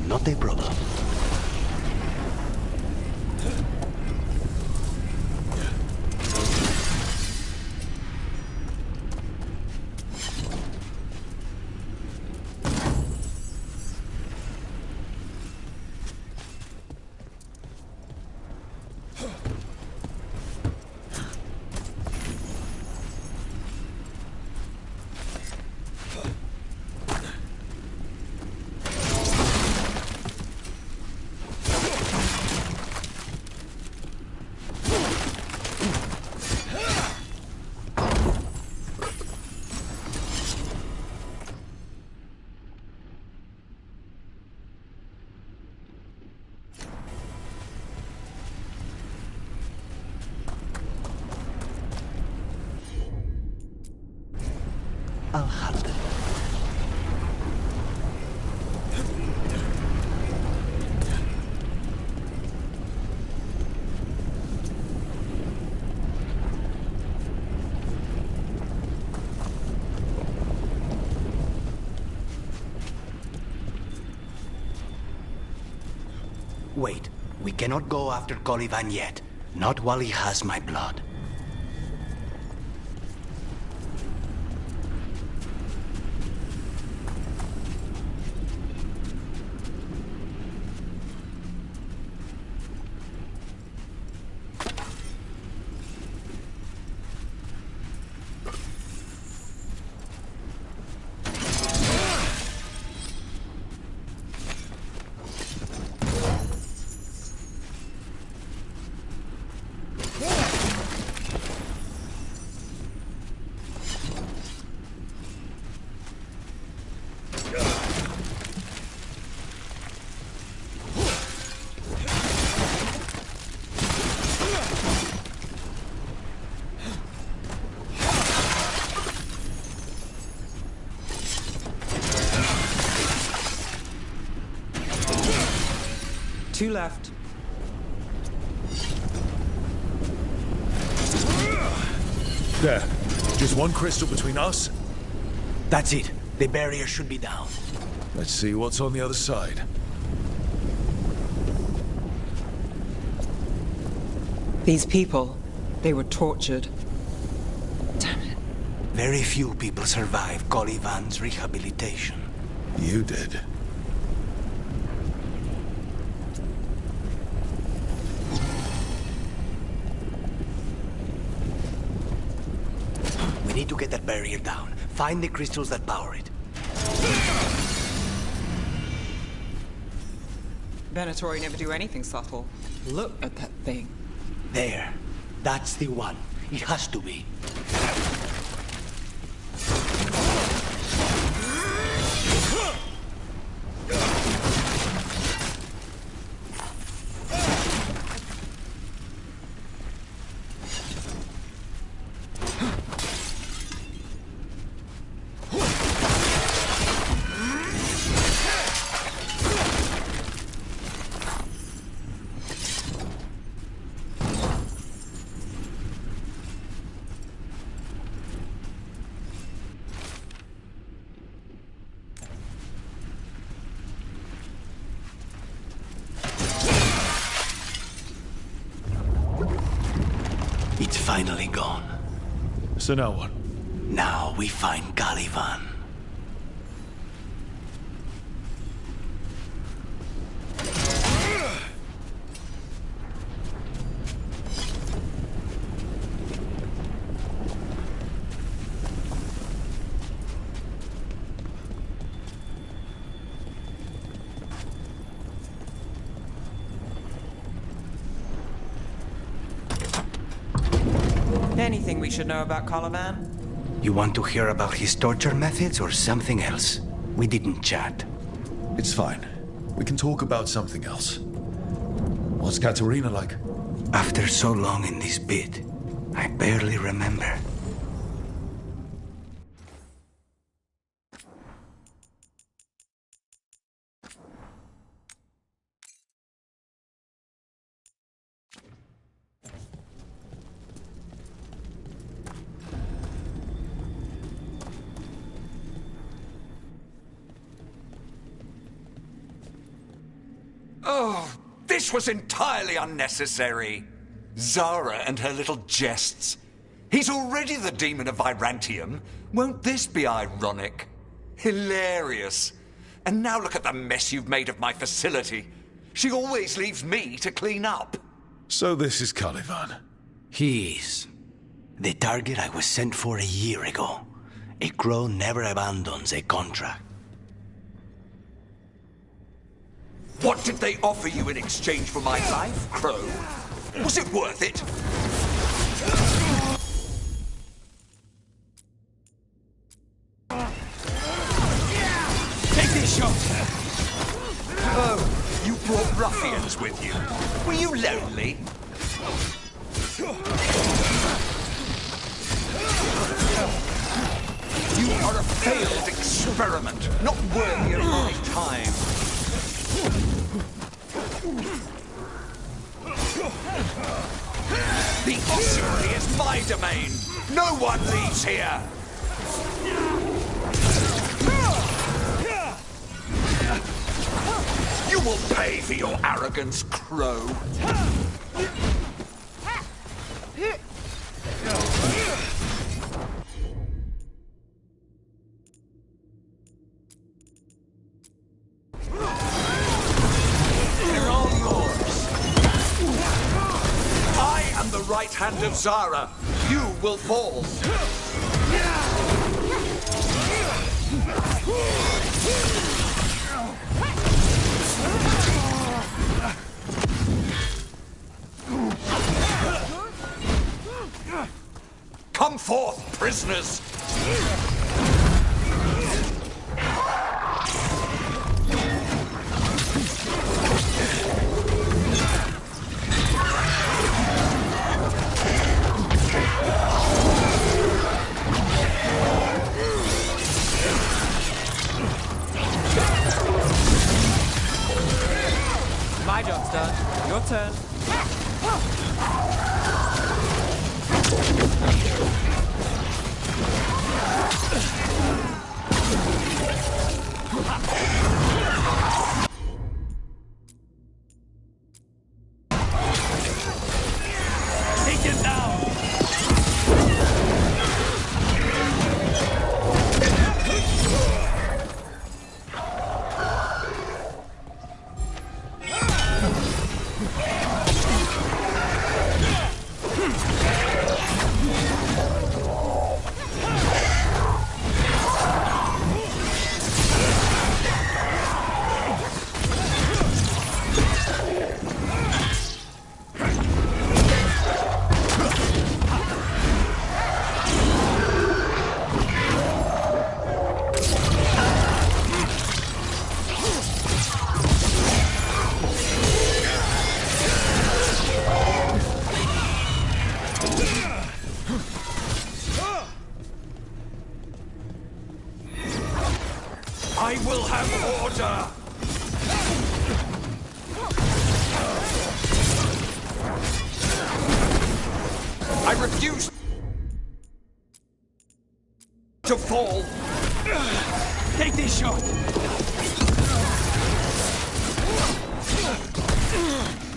Not a problem. I'll handle it. Wait, we cannot go after Colivan yet. Not while he has my blood. Two left. There. Just one crystal between us? That's it. The barrier should be down. Let's see what's on the other side. These people, they were tortured. Damn it. Very few people survive Colivan's rehabilitation. You did. We need to get that barrier down. Find the crystals that power it. Venatori never do anything subtle. Look at that thing. There. That's the one. It has to be. It's finally gone. So now what? Now we find Caliban. Anything we should know about Caliban? You want to hear about his torture methods or something else? We didn't chat. It's fine. We can talk about something else. What's Katerina like? After so long in this bit, I barely remember. Oh, this was entirely unnecessary. Zara and her little jests. He's already the demon of Virantium. Won't this be ironic? Hilarious. And now look at the mess you've made of my facility. She always leaves me to clean up. So this is Caliban. He is. The target I was sent for a year ago. A crow never abandons a contract. What did they offer you in exchange for my life, Crow? Was it worth it? Take this shot! Oh, you brought ruffians with you. Were you lonely? You are a failed experiment, not worthy of my time. The ossuary is my domain. No one leaves here. You will pay for your arrogance, Crow. Right hand of Zara, you will fall. Come forth, prisoners. My job's done. Your turn. Take him down! I will have order! I refuse to fall! Take this shot!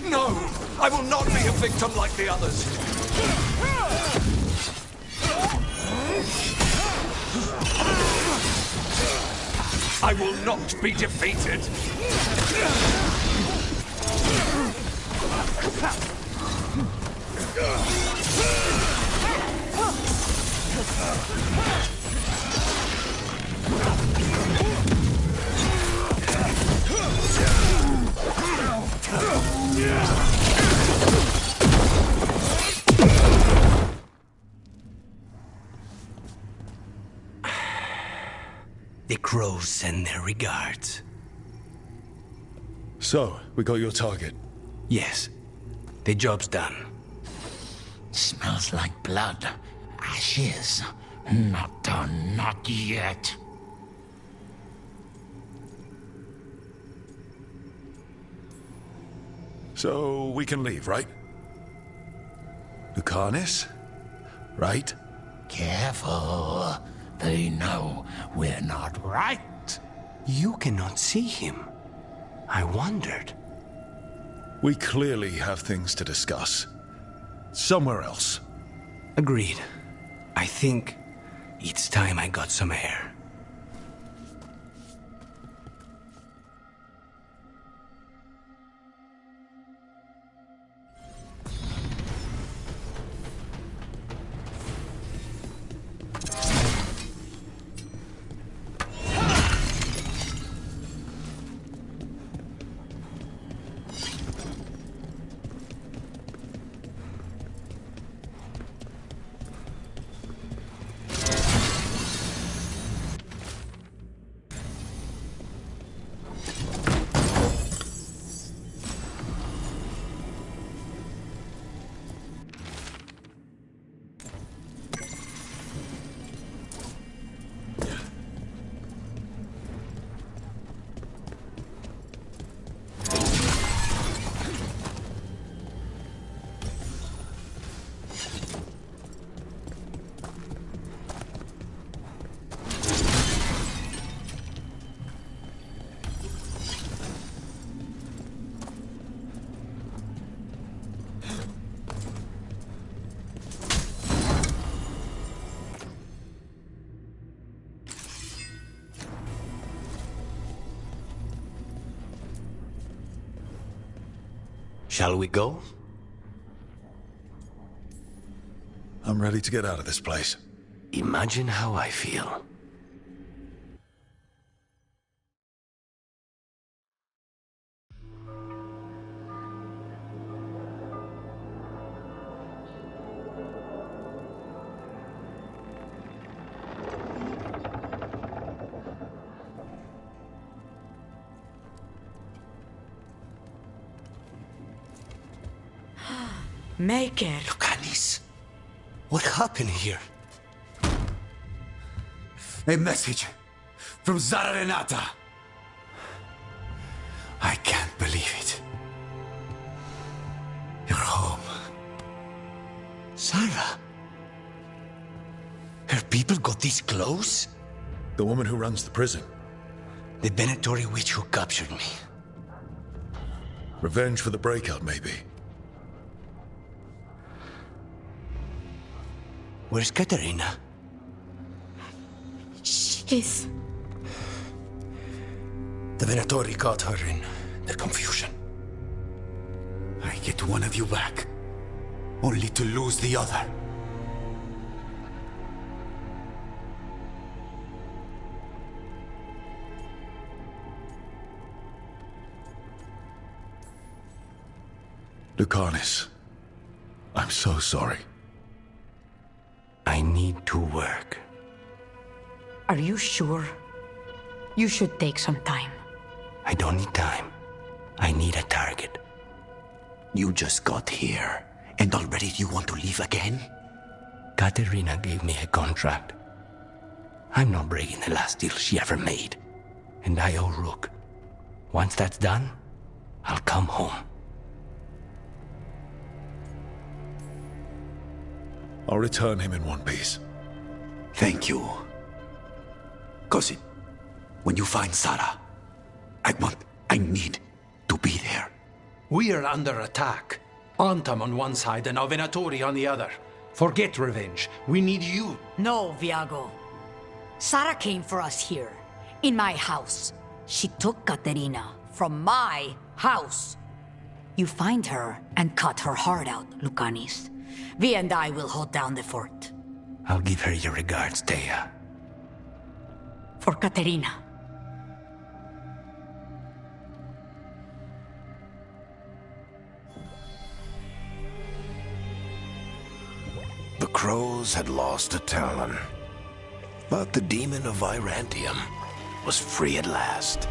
No! I will not be a victim like the others! I will not be defeated! The crows send their regards. So, we got your target? Yes. The job's done. Smells like blood. Ashes. Not done, not yet. So, we can leave, right? Lucanis? Right? Careful. They know we're not right. You cannot see him. I wondered. We clearly have things to discuss. Somewhere else. Agreed. I think it's time I got some air. Shall we go? I'm ready to get out of this place. Imagine how I feel. Maker. Lucanis, what happened here? A message from Zara Renata. I can't believe it. You're home. Sarah? Her people got this close? The woman who runs the prison. The Venatori witch who captured me. Revenge for the breakout, maybe. Where's Katerina? She's... The Venatori caught her in their confusion. I get one of you back, only to lose the other. Lucanis, I'm so sorry. I need to work. Are you sure? You should take some time. I don't need time. I need a target. You just got here, and already you want to leave again? Katerina gave me a contract. I'm not breaking the last deal she ever made. And I owe Rook. Once that's done, I'll come home. I'll return him in one piece. Thank you. Cousin, when you find Sarah, I need to be there. We are under attack. Antam on one side and Venatori on the other. Forget revenge. We need you. No, Viago. Sarah came for us here, in my house. She took Katerina from my house. You find her and cut her heart out, Lucanis. Vi and I will hold down the fort. I'll give her your regards, Thea. For Katerina. The crows had lost a talon, but the demon of Virantium was free at last.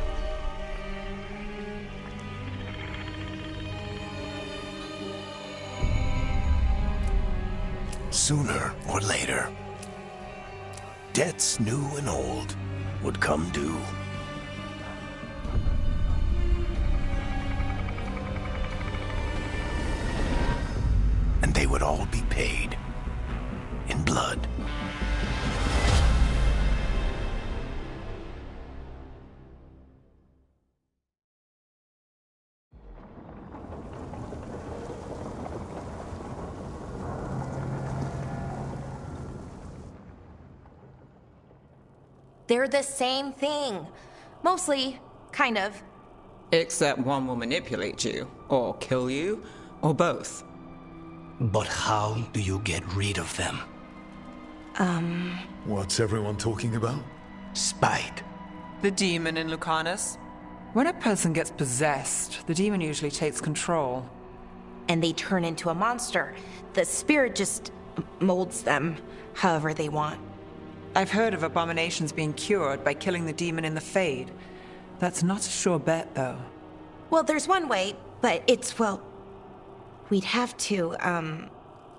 Sooner or later, debts new and old would come due. And they would all be paid in blood. They're the same thing. Mostly, kind of. Except one will manipulate you, or kill you, or both. But how do you get rid of them? What's everyone talking about? Spite. The demon in Lucanus. When a person gets possessed, the demon usually takes control. And they turn into a monster. The spirit just molds them however they want. I've heard of abominations being cured by killing the demon in the Fade. That's not a sure bet, though. Well, there's one way, but it's, well... We'd have to,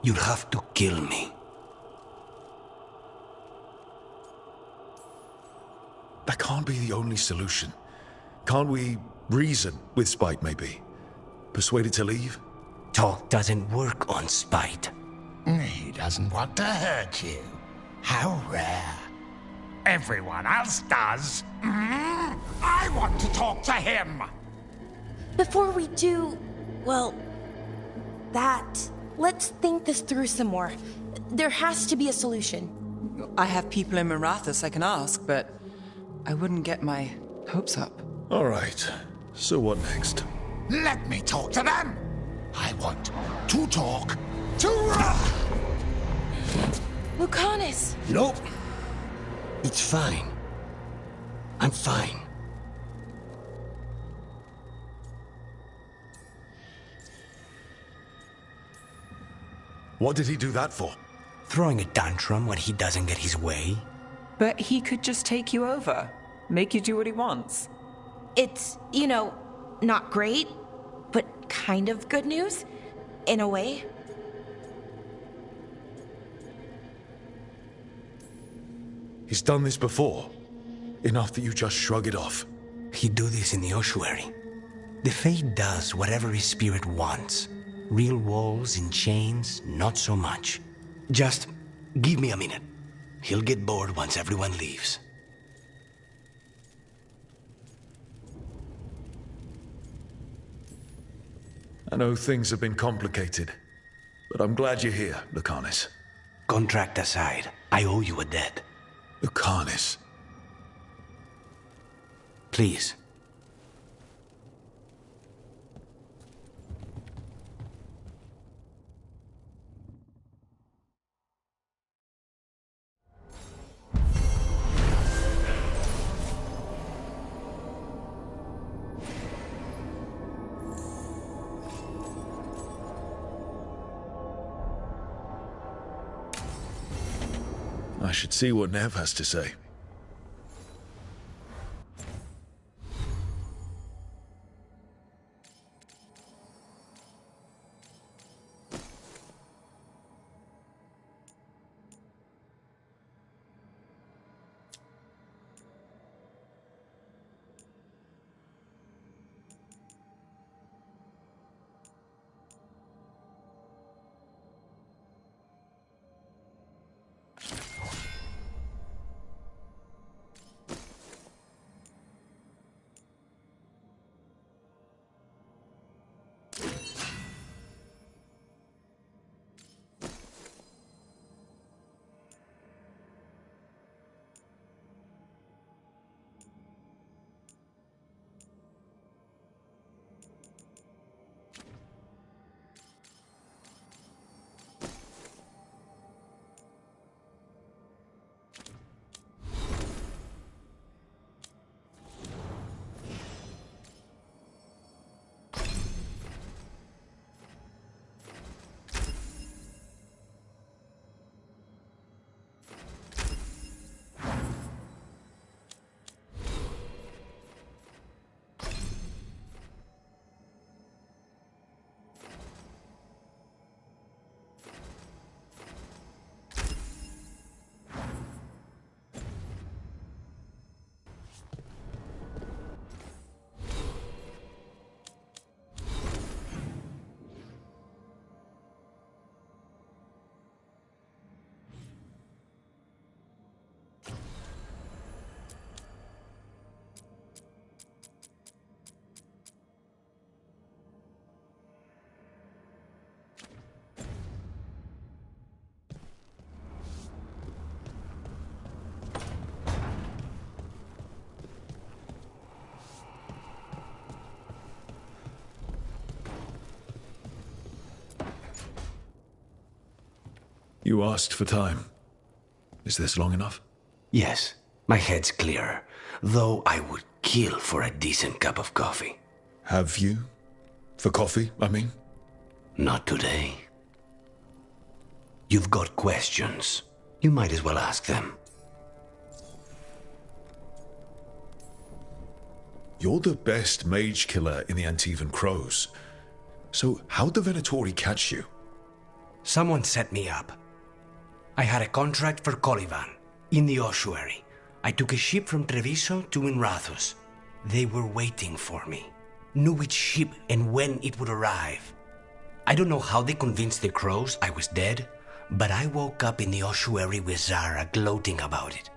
You'd have to kill me. That can't be the only solution. Can't we reason with Spite, maybe? Persuade it to leave? Talk doesn't work on Spite. He doesn't want to hurt you. How rare. Everyone else does. I want to talk to him. Before we do, well, that, let's think this through some more. There has to be a solution. I have people in Marathas I can ask, but I wouldn't get my hopes up. All right. So what next? Let me talk to them. I want to talk to... Lucanus! Nope. It's fine. I'm fine. What did he do that for? Throwing a tantrum when he doesn't get his way. But he could just take you over. Make you do what he wants. It's, you know, not great, but kind of good news, in a way. He's done this before. Enough that you just shrug it off. He'd do this in the ossuary. The Fate does whatever his spirit wants. Real walls and chains, not so much. Just give me a minute. He'll get bored once everyone leaves. I know things have been complicated, but I'm glad you're here, Lucanus. Contract aside, I owe you a debt. Lucanus. Please. I should see what Nev has to say. You asked for time. Is this long enough? Yes, my head's clearer, though I would kill for a decent cup of coffee. Have you? For coffee, I mean? Not today. You've got questions. You might as well ask them. You're the best mage killer in the Antivan Crows. So how'd the Venatori catch you? Someone set me up. I had a contract for Colivan, in the ossuary. I took a ship from Treviso to Inrathus. They were waiting for me. Knew which ship and when it would arrive. I don't know how they convinced the Crows I was dead, but I woke up in the ossuary with Zara gloating about it.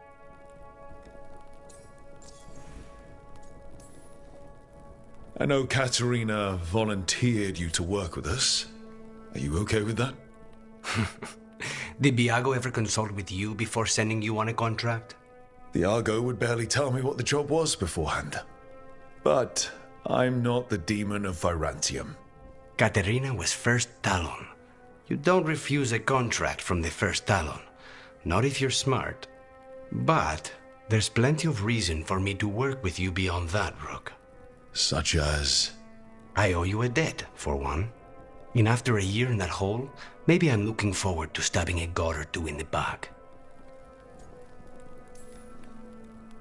I know Katerina volunteered you to work with us. Are you okay with that? Did Biago ever consult with you before sending you on a contract? Biago would barely tell me what the job was beforehand. But I'm not the demon of Virantium. Katerina was first Talon. You don't refuse a contract from the first Talon. Not if you're smart. But there's plenty of reason for me to work with you beyond that, Rook. Such as? I owe you a debt, for one. And after a year in that hole, maybe I'm looking forward to stabbing a god or two in the back.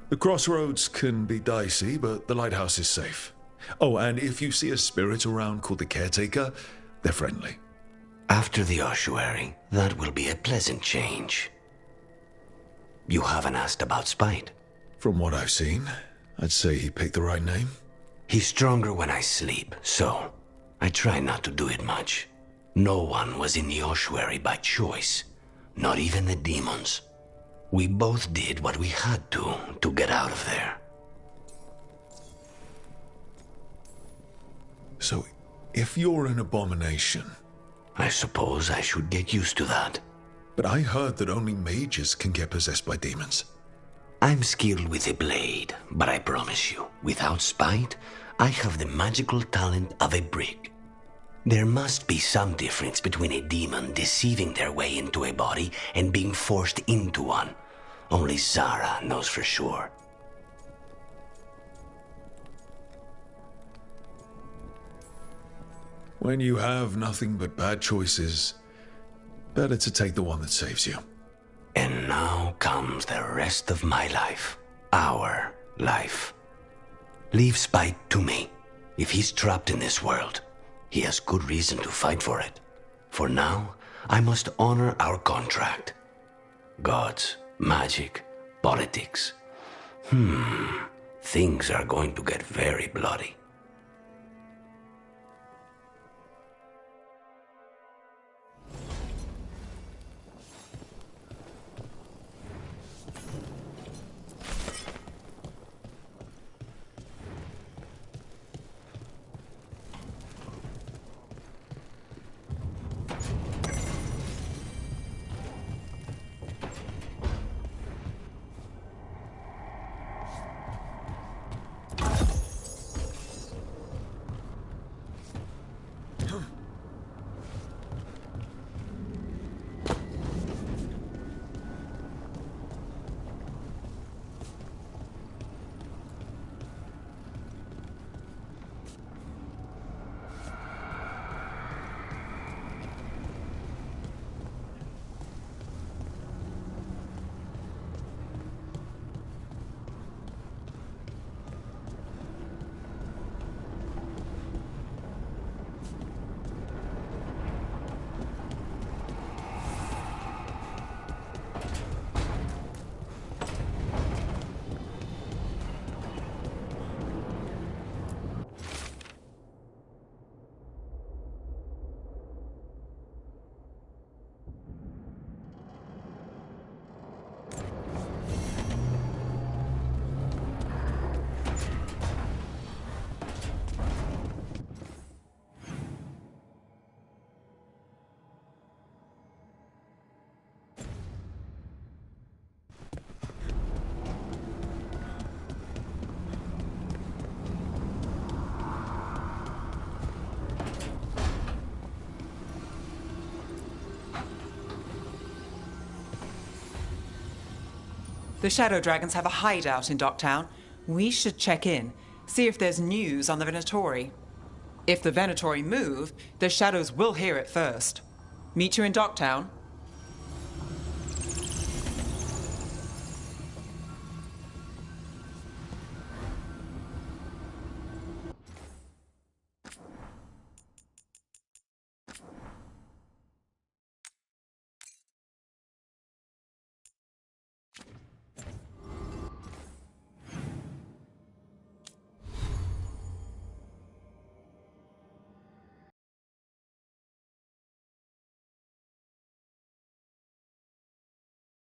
The crossroads can be dicey, but the lighthouse is safe. Oh, and if you see a spirit around called the Caretaker, they're friendly. After the ossuary, that will be a pleasant change. You haven't asked about Spite. From what I've seen, I'd say he picked the right name. He's stronger when I sleep, so I try not to do it much. No one was in the ossuary by choice, not even the demons. We both did what we had to get out of there. So, if you're an abomination... I suppose I should get used to that. But I heard that only mages can get possessed by demons. I'm skilled with a blade, but I promise you, without Spite, I have the magical talent of a brick. There must be some difference between a demon deceiving their way into a body and being forced into one. Only Zara knows for sure. When you have nothing but bad choices, better to take the one that saves you. And now comes the rest of my life. Our life. Leave Spite to me. If he's trapped in this world, he has good reason to fight for it. For now, I must honor our contract. Gods, magic, politics. Things are going to get very bloody. The Shadow Dragons have a hideout in Docktown. We should check in, see if there's news on the Venatori. If the Venatori move, the Shadows will hear it first. Meet you in Docktown.